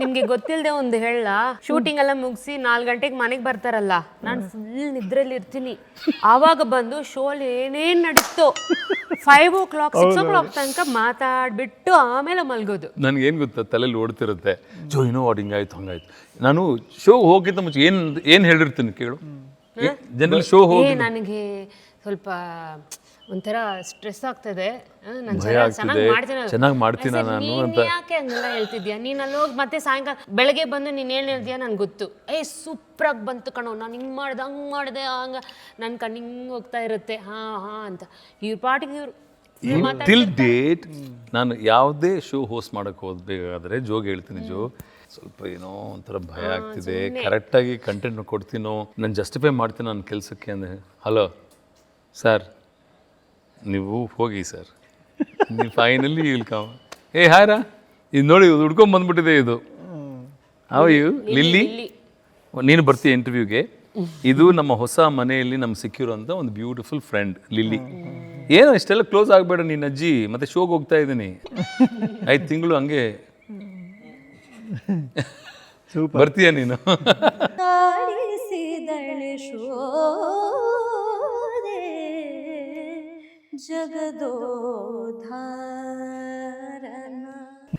ನಿಮ್ಗೆ ಗೊತ್ತಿಲ್ಲದೆ ಒಂದು ಹೇಳ, ಶೂಟಿಂಗ್ ಎಲ್ಲ ಮುಗಿಸಿ 4 ಗಂಟೆಗೆ ಮನೆಗೆ ಬರ್ತಾರಲ್ಲ, ನಾನು ಫುಲ್ ನಿದ್ರೆಯಲ್ಲಿ ಇರ್ತೀನಿ. ಆವಾಗ ಬಂದು ಶೋಲ್ ಏನೇನ್ ನಡೀತು 5 o'clock 6 o'clock ತನಕ ಮಾತಾಡ್ಬಿಟ್ಟು ಆಮೇಲೆ ಮಲ್ಗೋದು. ನನಗೇನು ಗೊತ್ತಾ, ತಲೆಯಲ್ಲಿ ಓಡ್ತಿರುತ್ತೆ, ಜೋ ಏನೋ ವಾಟ್ ಹಿಂಗಾಯ್ತು ಹಂಗಾಯ್ತು. ನಾನು ಶೋ ಹೋಗಿಂತ ಮುಂಚೆ ಏನು ಹೇಳಿರ್ತೀನಿ ಕೇಳು. ಜನರಲ್ ಶೋ ಹೋಗಿ ನನಗೆ ಸ್ವಲ್ಪ ಒಂಥರ ಸ್ಟ್ರೆಸ್ ಆಗ್ತದೆ, ಚೆನ್ನಾಗಿ ಮಾಡ್ತೀನಿ ನಾನು ಅಂತ. ಯಾಕೆ ಹಂಗೆಲ್ಲ ಹೇಳ್ತಿದ್ಯಾ ನೀನು? ಅಲ್ಲಿ ಹೋಗಿ ಮತ್ತೆ ಸಾಯಂಕಾಲ ಬೆಳಗ್ಗೆ ಬಂದು ನೀನು ಏನು ಹೇಳ್ತೀಯಾ ನನ್ಗೆ ಗೊತ್ತು, ಸೂಪ್ರಾಗಿ ಬಂತು ಕಣೋ, ನಾನು ಹಿಂಗೆ ಮಾಡ್ದೆ ಹಂಗೆ ಮಾಡಿದೆ ಹಂಗೆ ನನ್ನ ಕಣ್ಣು ಹಿಂಗೆ ಹೋಗ್ತಾ ಇರುತ್ತೆ ಹಾ ಅಂತ. ಇವ್ರ ಪಾಟಿಗೆ ಇವ್ರು ಟಿಲ್ ಡೇಟ್ ನಾನು ಯಾವುದೇ ಶೋ ಹೋಸ್ಟ್ ಮಾಡೋಕ್ಕೆ ಹೋಗ್ಬೇಕಾದ್ರೆ ಜೋಗ್ ಹೇಳ್ತೀನಿ, ಜೋ ಸ್ವಲ್ಪ ಏನೋ ಒಂಥರ ಭಯ ಆಗ್ತಿದೆ, ಕರೆಕ್ಟಾಗಿ ಕಂಟೆಂಟ್ ಕೊಡ್ತೀನೋ, ನಾನು ಜಸ್ಟಿಫೈ ಮಾಡ್ತೀನಿ ನನ್ನ ಕೆಲಸಕ್ಕೆ ಅಂದರೆ, ಹಲೋ ಸರ್ ನೀವು ಹೋಗಿ ಸರ್, ನೀವು ಫೈನಲಿ ಇಲ್ಕಾವ ಹಾಯ್ರಾ ಇದು ನೋಡಿ ಹುಡ್ಕೊಂಡ್ ಬಂದ್ಬಿಟ್ಟಿದೆ ಇದು. ಅಯ್ಯೋ ಲಿಲ್ಲಿ ನೀನು ಬರ್ತೀಯ ಇಂಟರ್ವ್ಯೂಗೆ, ಇದು ನಮ್ಮ ಹೊಸ ಮನೆಯಲ್ಲಿ ನಮ್ಗೆ ಸಿಕ್ಕಿರೋ ಅಂತ ಒಂದು ಬ್ಯೂಟಿಫುಲ್ ಫ್ರೆಂಡ್ ಲಿಲ್ಲಿ. ಏನೋ ಇಷ್ಟೆಲ್ಲ ಕ್ಲೋಸ್ ಆಗಬೇಡ ನೀನು ಅಜ್ಜಿ, ಮತ್ತೆ ಶೋಗೆ ಹೋಗ್ತಾ ಇದ್ದೀನಿ 5 ತಿಂಗಳು ಹಂಗೆ ಬರ್ತೀಯ ನೀನು.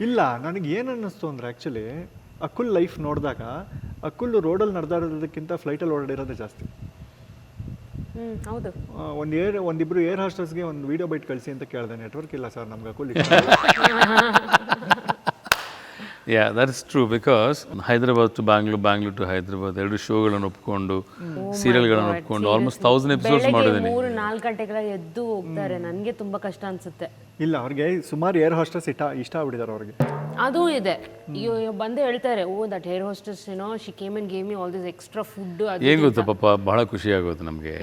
ಇಲ್ಲ ನನಗೆ ಏನು ಅನ್ನಿಸ್ತು ಅಂದರೆ ಆ್ಯಕ್ಚುಲಿ ಅಕುಲ್ ಲೈಫ್ ನೋಡಿದಾಗ ಅಕುಲ್ ರೋಡಲ್ಲಿ ನಡೆದಾಡೋದಕ್ಕಿಂತ ಫ್ಲೈಟಲ್ಲಿ ಓಡಾಡಿರೋದೇ ಜಾಸ್ತಿ. ಹೌದು. ಒಂದಿಬ್ರು ಏರ್ ಹಾಸ್ಟೆಲ್ಸ್ಗೆ ಒಂದು ವಿಡಿಯೋ ಬೈಟ್ ಕಳಿಸಿ ಅಂತ ಕೇಳಿದೆ, ನೆಟ್ವರ್ಕ್ ಇಲ್ಲ ಸರ್ ನಮ್ಗೆ Akul. Yeah that is true, because Hyderabad to Bangalore, Bangalore to Hyderabad 2 ಶೋಗಳನ್ನು ಒಪ್ಕೊಂಡು ಸೀರಿಯಲ್ಗಳನ್ನು ಒಪ್ಕೊಂಡು ಆಲ್ಮೋಸ್ಟ್ 1000 ಎಪಿಸೋಡ್ಸ್ ಮಾಡಿದ್ದೀನಿ. 3-4 ಗಂಟೆಗಳ ಎದ್ದು ಹೋಗ್ತಾರೆ, ನನಗೆ ತುಂಬ ಕಷ್ಟ ಅನ್ಸುತ್ತೆ. ಇಲ್ಲ ಅವ್ರಿಗೆ ಸುಮಾರು ಏರ್ ಹಾಸ್ಟೆಸ್ ಇಷ್ಟ ಆಗ್ಬಿಟ್ಟಿದ್ದಾರೆ ಅವ್ರಿಗೆ. ಅದು ಇದೆ, ಬಂದು ಹೇಳ್ತಾರೆ, ಓ ದಟ್ ಏರ್ ಹೋಸ್ಟೆಸ್ ಏನೋ she came and gave me all this extra food. ಏನು ಗೊತ್ತಾ ಪಾಪ, ಬಹಳ ಖುಷಿ ಆಗುತ್ತೆ ನಮಗೆ.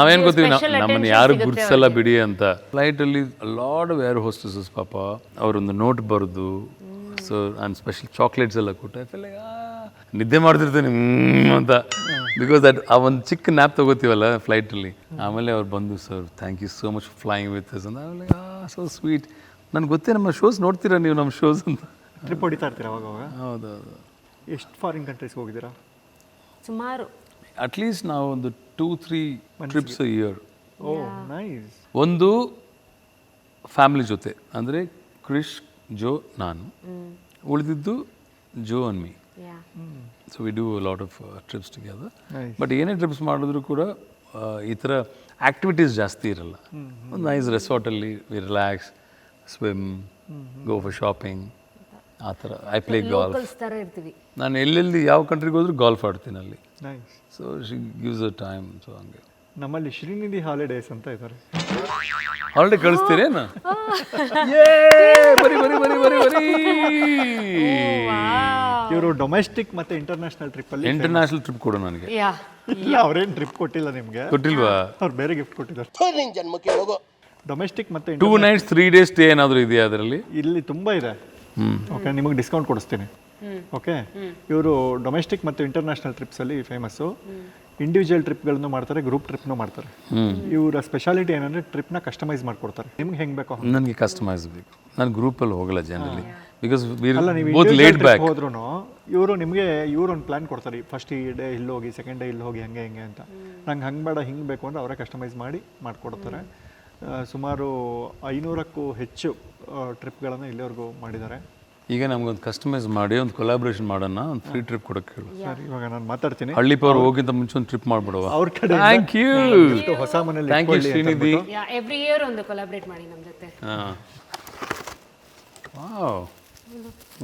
ನಾವೇನು ಗೊತ್ತೀವಿ, ನಮ್ಮನ್ನು ಯಾರು ಗುರ್ತಿಸಲ್ಲ ಬಿಡಿ ಅಂತ. ಫ್ಲೈಟಲ್ಲಿ ಲಾಡ್ ಆಫ್ ಏರ್ ಹೋಸ್ಟೆಸಸ್ ಪಾಪ ಅವರೊಂದು ನೋಟ್ ಬರೆದು, ಸೊ ನಾನು ಸ್ಪೆಷಲ್ ಚಾಕ್ಲೇಟ್ಸ್ ಎಲ್ಲ ಕೊಟ್ಟು ನಿದ್ದೆ ಮಾಡ್ತಿರ್ತೇನೆ ಅಂತ, ಬಿಕಾಸ್ ದಟ್ ಆ ಒಂದು ಚಿಕ್ಕ ನ್ಯಾಪ್ ತಗೋತೀವಲ್ಲ ಫ್ಲೈಟಲ್ಲಿ. ಆಮೇಲೆ ಅವ್ರು ಬಂದು, sir thank you so much flying with us ಅಂತ. ಆಮೇಲೆ ಸೋ ಸ್ವೀಟ್. ನನಗೆ ಗೊತ್ತೇ, ನಮ್ಮ ಶೋಸ್ ನೋಡ್ತೀರಾ ನೀವು, ನಮ್ಮ ಶೋಸ್ ಅಂತ. ಟ್ರಿಪ್ ಹೊಡಿತಾ ಇರ್ತೀರಾ ಅವಾಗ? ಹೌದೌದು. ಎಷ್ಟು ಫಾರಿನ್ ಕಂಟ್ರೀಸ್ಗೆ ಹೋಗಿದ್ದೀರಾ? ಸುಮಾರು ಅಟ್ಲೀಸ್ಟ್ ನಾವು ಒಂದು 2-3 ಟ್ರಿಪ್ಸ್ ಇಯರ್. Oh nice. ಒಂದು ಫ್ಯಾಮಿಲಿ ಜೊತೆ ಅಂದರೆ ಕ್ರಿಶ್, ಜೋ, ನಾನು, ಉಳಿದಿದ್ದು Jo and me. So we do lot of trips together. But ಏನೇ ಟ್ರಿಪ್ಸ್ ಮಾಡಿದ್ರು ಕೂಡ ಈ ಥರ ಆ್ಯಕ್ಟಿವಿಟೀಸ್ ಜಾಸ್ತಿ ಇರಲ್ಲ. ಒಂದು ನೈಸ್ ರೆಸಾರ್ಟಲ್ಲಿ we relax, swim, go for shopping, ಆ ಥರ. I play golf. ನಾನು ಎಲ್ಲೆಲ್ಲಿ ಯಾವ ಕಂಟ್ರಿಗೆ ಹೋದ್ರೂ ಗಾಲ್ಫ್ ಆಡ್ತೀನಿ ಅಲ್ಲಿ. Nice. So she gives a time. So ಹಂಗೆ ನಮ್ಮಲ್ಲಿ ಶ್ರೀನಿಧಿ ಹಾಲಿಡೇಸ್ ಅಂತ ಇದ್ದಾರೆ. ಹಾಲಿಡೇ ಕಳಿಸ್ತೀರೇನು? ಬರಿ ಬರಿ ಬರಿ ಬರಿ ಬರಿ. ಇವರು ಡೊಮೆಸ್ಟಿಕ್ ಮತ್ತೆ ಇಂಟರ್ನ್ಯಾಷನಲ್ ಟ್ರಿಪ್ ಅಲ್ಲಿ ಇಂಟರ್ನ್ಯಾಷನಲ್ ಟ್ರಿಪ್ ಕೊಡು ನನಗೆ. ಯಾ ಇಲ್ಲ, ಅವ್ರೇನು ಟ್ರಿಪ್ ಕೊಟ್ಟಿಲ್ಲ ನಿಮಗೆ, ಕೊಟ್ಟಿಲ್ವಾ? ಅವ್ರು ಬೇರೆ ಗಿಫ್ಟ್ ಕೊಟ್ಟಿದ್ದಾರೆ. ಡೊಮೆಸ್ಟಿಕ್ ಮತ್ತೆ 2 nights 3 days ಸ್ಟೇ ಏನಾದರೂ ಇದೆಯಾ ಅದರಲ್ಲಿ? ಇಲ್ಲಿ ತುಂಬಾ ಇದೆ. ಓಕೆ, ನಿಮಗೆ ಡಿಸ್ಕೌಂಟ್ ಕೊಡಿಸ್ತೀನಿ. ಓಕೆ, ಇವರು ಡೊಮೆಸ್ಟಿಕ್ ಮತ್ತು ಇಂಟರ್ನ್ಯಾಷನಲ್ ಟ್ರಿಪ್ಸಲ್ಲಿ ಫೇಮಸ್ಸು. ಇಂಡಿವಿಜುವಲ್ ಟ್ರಿಪ್ಗಳನ್ನು ಮಾಡ್ತಾರೆ, ಗ್ರೂಪ್ ಟ್ರಿಪ್ನೂ ಮಾಡ್ತಾರೆ. ಇವರ ಸ್ಪೆಷಾಲಿಟಿ ಏನಂದರೆ ಟ್ರಿಪ್ನ ಕಸ್ಟಮೈಸ್ ಮಾಡಿಕೊಡ್ತಾರೆ. ನಿಮ್ಗೆ ಹೆಂಗೆ ಬೇಕೋ ನನಗೆ ಕಸ್ಟಮೈಸ್ ಬೇಕು. ನಾನು ಗ್ರೂಪಲ್ಲಿ ಹೋಗಲ್ಲ ಜನರಲಿ, ಬಿಕಾಸ್ ಅಲ್ಲ, ನೀವು ಬೋತ್ ಲೇಡ್ ಬ್ಯಾಕ್ ಹೋದ್ರೂ ಇವರು ನಿಮಗೆ ಒಂದು ಪ್ಲಾನ್ ಕೊಡ್ತಾರೆ. ಫಸ್ಟ್ ಈ ಡೇ ಇಲ್ಲಿ ಹೋಗಿ, ಸೆಕೆಂಡ್ ಡೇ ಇಲ್ಲಿ ಹೋಗಿ, ಹಂಗೆ ಹಿಂಗೆ ಅಂತ. ನಂಗೆ ಹಂಗೆ ಬೇಡ, ಹಿಂಗೆ ಬೇಕು ಅಂದರೆ ಅವರೇ ಕಸ್ಟಮೈಸ್ ಮಾಡಿ ಮಾಡಿಕೊಡ್ತಾರೆ. ಸುಮಾರು 500ಕ್ಕೂ ಹೆಚ್ಚು ಟ್ರಿಪ್ಗಳನ್ನು ಇಲ್ಲಿವರೆಗೂ ಮಾಡಿದ್ದಾರೆ. ಈಗ ನಮ್ಗೊಂದು ಕಸ್ಟಮೈಸ್ ಮಾಡಿ ಒಂದು ಕೊಲಾಬ್ರೇಷನ್ ಮಾಡೋಣ, ಒಂದು ಫ್ರೀ ಟ್ರಿಪ್ ಕೊಡೋಕ್ಕೆ ಹೇಳು. ಸರ್, ಇವಾಗ ನಾನು ಮಾತಾಡ್ತೀನಿ. ಹಳ್ಳಿ ಪವರ್ ಹೋಗಿಂತ ಮುಂಚೆ ಒಂದು ಟ್ರಿಪ್ ಮಾಡ್ಬಿಡುವ. ಅವ್ರ ಕಡೆ ಥ್ಯಾಂಕ್ ಯು, ಹೊಸ ಮನೇಲಿ thank you Srinidhi. Yeah every year ಒಂದು ಕೊಲಾಬ್ರೇಟ್ ಮಾಡಿ ನಮ್ಮ ಜೊತೆ. ಹಾಂ, ವಾವ್,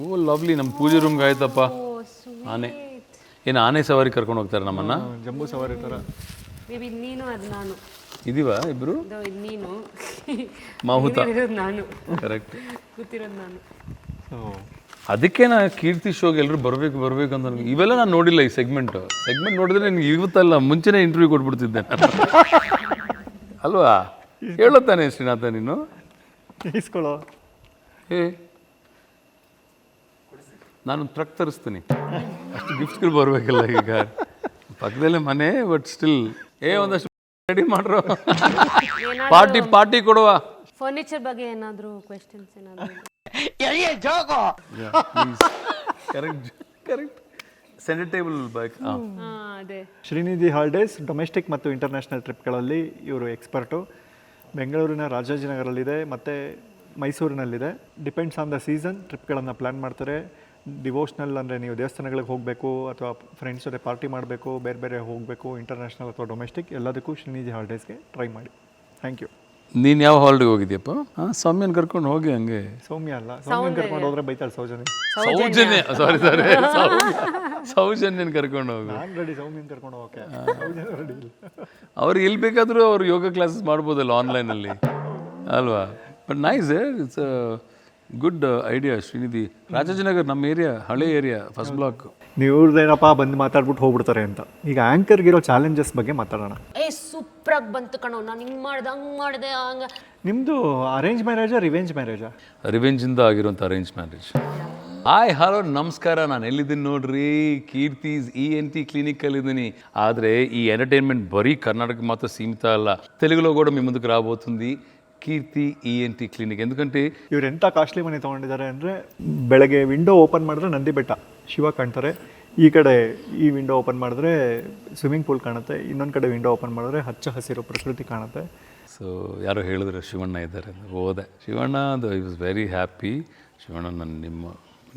ಓ ಲವ್ಲಿ. ನಮ್ಮ ಪೂಜೆ ರೂಮ್ಗೆ ಆಯ್ತಪ್ಪ. ಆನೆ ಏನು ಆನೆ ಸವಾರಿ ಕರ್ಕೊಂಡು ಹೋಗ್ತಾರೆ ನಮ್ಮನ್ನ, ಜಂಬೂ ಸವಾರಿ ಥರ. ಮೇಬಿ ನೀನು ಅದು ನಾನು ಇದೀವ ಇಬ್ರು? ಇದು ನೀನು ಮಾಹುತ. ನಾನು ಕರೆಕ್ಟ್, ಕೂತಿರೋದು ನಾನು. ಅದಕ್ಕೆ ನಾ ಕೀರ್ತಿ ಶೋಗೆ ಎಲ್ಲರೂ ಬರಬೇಕು ಅಂತ ನನಗೆ. ಇವೆಲ್ಲ ನಾನು ನೋಡಿಲ್ಲ. ಈ ಸೆಗ್ಮೆಂಟ್ ನೋಡಿದ್ರೆ ನನಗೆ ಇವತ್ತಲ್ಲ, ಮುಂಚೆನೇ ಇಂಟರ್ವ್ಯೂ ಕೊಟ್ಬಿಡ್ತಿದ್ದೆ ಅಲ್ವಾ? ಹೇಳುತ್ತಾನೆ ಶ್ರೀನಾಥ ನೀನು. ಇಸ್ಕೊಳ್ಳೋ. ನಾನು ಟ್ರಕ್ ತರಿಸ್ತೀನಿ, ಅಷ್ಟು ಗಿಫ್ಟ್ಗಳು ಬರಬೇಕಲ್ಲ. ಈಗ ಪಕ್ಕದಲ್ಲೇ ಮನೆ, ಬಟ್ ಸ್ಟಿಲ್ ಒಂದಷ್ಟು ರೆಡಿ ಮಾಡ್ರೋ. ಪಾರ್ಟಿ ಕೊಡುವ. ಫರ್ನಿಚರ್ ಬಗ್ಗೆ ಏನಾದರೂ ಕ್ವೆಶ್ಚನ್ಸ್ ಏನಾದರೂ? ಕರೆಕ್ಟ್ ಸೆನೆಟೇಬಲ್ ಬೈಕ್. ಅದೇ ಶ್ರೀನಿಧಿ ಹಾಲಿಡೇಸ್ ಡೊಮೆಸ್ಟಿಕ್ ಮತ್ತು ಇಂಟರ್ನ್ಯಾಷನಲ್ ಟ್ರಿಪ್ಗಳಲ್ಲಿ ಇವರು ಎಕ್ಸ್ಪರ್ಟು. ಬೆಂಗಳೂರಿನ ರಾಜಾಜಿನಗರಲ್ಲಿದೆ ಮತ್ತು ಮೈಸೂರಿನಲ್ಲಿದೆ. ಡಿಪೆಂಡ್ಸ್ ಆನ್ ದ ಸೀಸನ್ ಟ್ರಿಪ್ಗಳನ್ನು ಪ್ಲ್ಯಾನ್ ಮಾಡ್ತಾರೆ. ಡಿವೋಷ್ನಲ್ ಅಂದರೆ ನೀವು ದೇವಸ್ಥಾನಗಳಿಗೆ ಹೋಗಬೇಕು ಅಥವಾ ಫ್ರೆಂಡ್ಸ್ ಜೊತೆ ಪಾರ್ಟಿ ಮಾಡಬೇಕು, ಬೇರೆ ಬೇರೆ ಹೋಗಬೇಕು, ಇಂಟರ್ನ್ಯಾಷನಲ್ ಅಥವಾ ಡೊಮೆಸ್ಟಿಕ್, ಎಲ್ಲದಕ್ಕೂ ಶ್ರೀನಿಧಿ ಹಾಲಿಡೇಸ್ಗೆ ಟ್ರೈ ಮಾಡಿ. Thank you. ನೀನು ಯಾವ ಹಾಲಿಡೇಗೆ ಹೋಗಿದ್ಯಪ್ಪ? ಹಾಂ, ಸೌಮ್ಯನ ಕರ್ಕೊಂಡು ಹೋಗಿ. ಹಂಗೆ ಸೌಮ್ಯ ಅಲ್ಲ, ಸೌಮ್ಯನ ಕರ್ಕೊಂಡು ಹೋದ್ರೆ ಬೈತಾಳೆ ಸೌಜನ್ಯ. ಸೌಜನ್ಯನ ಕರ್ಕೊಂಡು ಹೋಗು. ನಾನು ರೆಡಿ ಸೌಮ್ಯನ ಕರ್ಕೊಂಡು ಹೋಗಕ್ಕೆ, ರೆಡಿ ಇಲ್ಲ. ಅವ್ರು ಎಲ್ಲಿ ಬೇಕಾದರೂ ಅವ್ರು ಯೋಗ ಕ್ಲಾಸಸ್ ಮಾಡ್ಬೋದಲ್ಲ ಆನ್ಲೈನಲ್ಲಿ, ಅಲ್ವಾ? But nice, it's good idea Srinidhi. Rajajinagar ನಮ್ಮ ಏರಿಯಾ, ಹಳೆ ಏರಿಯಾ, ಫಸ್ಟ್ ಬ್ಲಾಕ್. ನೀವ್ರದ್ದೇನಪ್ಪ ಬಂದು ಮಾತಾಡ್ಬಿಟ್ಟು ಹೋಗ್ಬಿಡ್ತಾರೆ ಅಂತ. ಈಗ ಆ್ಯಂಕರ್ಗಿರೋ ಚಾಲೆಂಜಸ್ ಬಗ್ಗೆ ಮಾತಾಡೋಣ. ಸೂಪರಾಗಿ ಬಂತು ಕಣೋ, ನಾನು ಹಿಂಗೆ ಮಾಡಿದೆ, ಹಂಗೆ ಮಾಡಿದೆ, ಹಂಗೆ. ನಿಮ್ಮದು ಅರೇಂಜ್ ಮ್ಯಾರೇಜಾ ರಿವೆಂಜ್ ಮ್ಯಾರೇಜಾ? ರಿವೆಂಜಿಂದ ಆಗಿರೋಂಥ ಅರೇಂಜ್ ಮ್ಯಾರೇಜ್. ಹಾಯ್ ಹಲೋ ನಮಸ್ಕಾರ, ನಾನು ಎಲ್ಲಿದ್ದೀನಿ ನೋಡ್ರಿ, ಕೀರ್ತಿಸ್ ENT ಕ್ಲಿನಿಕಲ್ಲಿದ್ದೀನಿ. ಆದರೆ ಈ ಎಂಟರ್ಟೈನ್ಮೆಂಟ್ ಬರೀ కర్ణాటక మాత్రం సీమిత అಲ್ಲ, తెలుగులో కూడా మీ ముందుకు రాబోతుంది ಕೀರ್ತಿ ENT ಕ್ಲಿನಿಕ್. ఎందుకంటే ಇವ್ರು ಎಂಥ ಕಾಸ್ಟ್ಲಿ ಮನೆ ತೊಗೊಂಡಿದ್ದಾರೆ ಅಂದರೆ, ಬೆಳಗ್ಗೆ ವಿಂಡೋ ಓಪನ್ ಮಾಡಿದ್ರೆ ನಂದಿ ಬೆಟ್ಟ ಶಿವ ಕಾಣ್ತಾರೆ, ಈ ಕಡೆ ಈ ವಿಂಡೋ ಓಪನ್ ಮಾಡಿದ್ರೆ ಸ್ವಿಮ್ಮಿಂಗ್ ಪೂಲ್ ಕಾಣುತ್ತೆ, ಇನ್ನೊಂದು ಕಡೆ ವಿಂಡೋ ಓಪನ್ ಮಾಡಿದ್ರೆ ಹಚ್ಚ ಹಸಿರು ಪ್ರಕೃತಿ ಕಾಣುತ್ತೆ. ಸೊ ಯಾರೋ ಹೇಳಿದ್ರು ಶಿವಣ್ಣ ಇದ್ದಾರೆ, ಹೋದೆ. ಶಿವಣ್ಣ ಅದು I was very happy. Shivanna, ನನ್ನ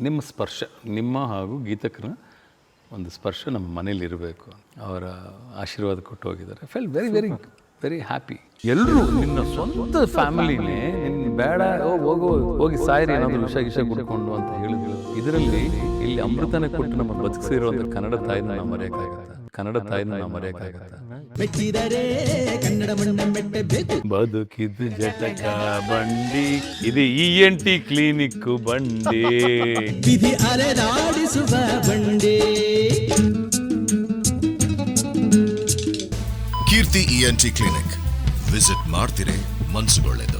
ನಿಮ್ಮ ಸ್ಪರ್ಶ, ನಿಮ್ಮ ಹಾಗೂ ಗೀತಕರ ಒಂದು ಸ್ಪರ್ಶ ನಮ್ಮ ಮನೇಲಿ ಇರಬೇಕು, ಅವರ ಆಶೀರ್ವಾದ ಕೊಟ್ಟು ಹೋಗಿದ್ದಾರೆ. Fell very very very happy. ಎಲ್ಲರೂ ನಿನ್ನ ಸ್ವಂತ ಫ್ಯಾಮಿಲಿನೇ ನಿನ್ನ ಬೇಡ ಹೋಗಿ ಸಾಯಿರಿ ಏನಾದರೂ ವಿಷ ಕುಡ್ಕೊಂಡು ಅಂತ ಹೇಳಿದ್ರು. ಇದರಲ್ಲಿ ಇಲ್ಲಿ ಅಮೃತನೇ ಕೊಟ್ಟು ನಮ್ಮ ಬದುಕಿಸಿರುವಂಥ ಕನ್ನಡ ತಾಯಿನ ನಾವು ಮರೆಯೋಕ್ಕಾಗತ್ತ. ಬದುಕಿದ್ದು ಜಟಕ ಬಂಡಿ, ಇದು ENT ಕ್ಲಿನಿಕ್ ಬಂಡಿ, ವಿಧಿ ಅಲೆದಾಡಿಸುವ ಬಂಡಿ. ಕೀರ್ತಿ ENT ಕ್ಲಿನಿಕ್ ವಿಸಿಟ್ ಮಾಡ್ತಿರೇ ಮನಸ್ಸುಗೊಳ್ಳೆದು.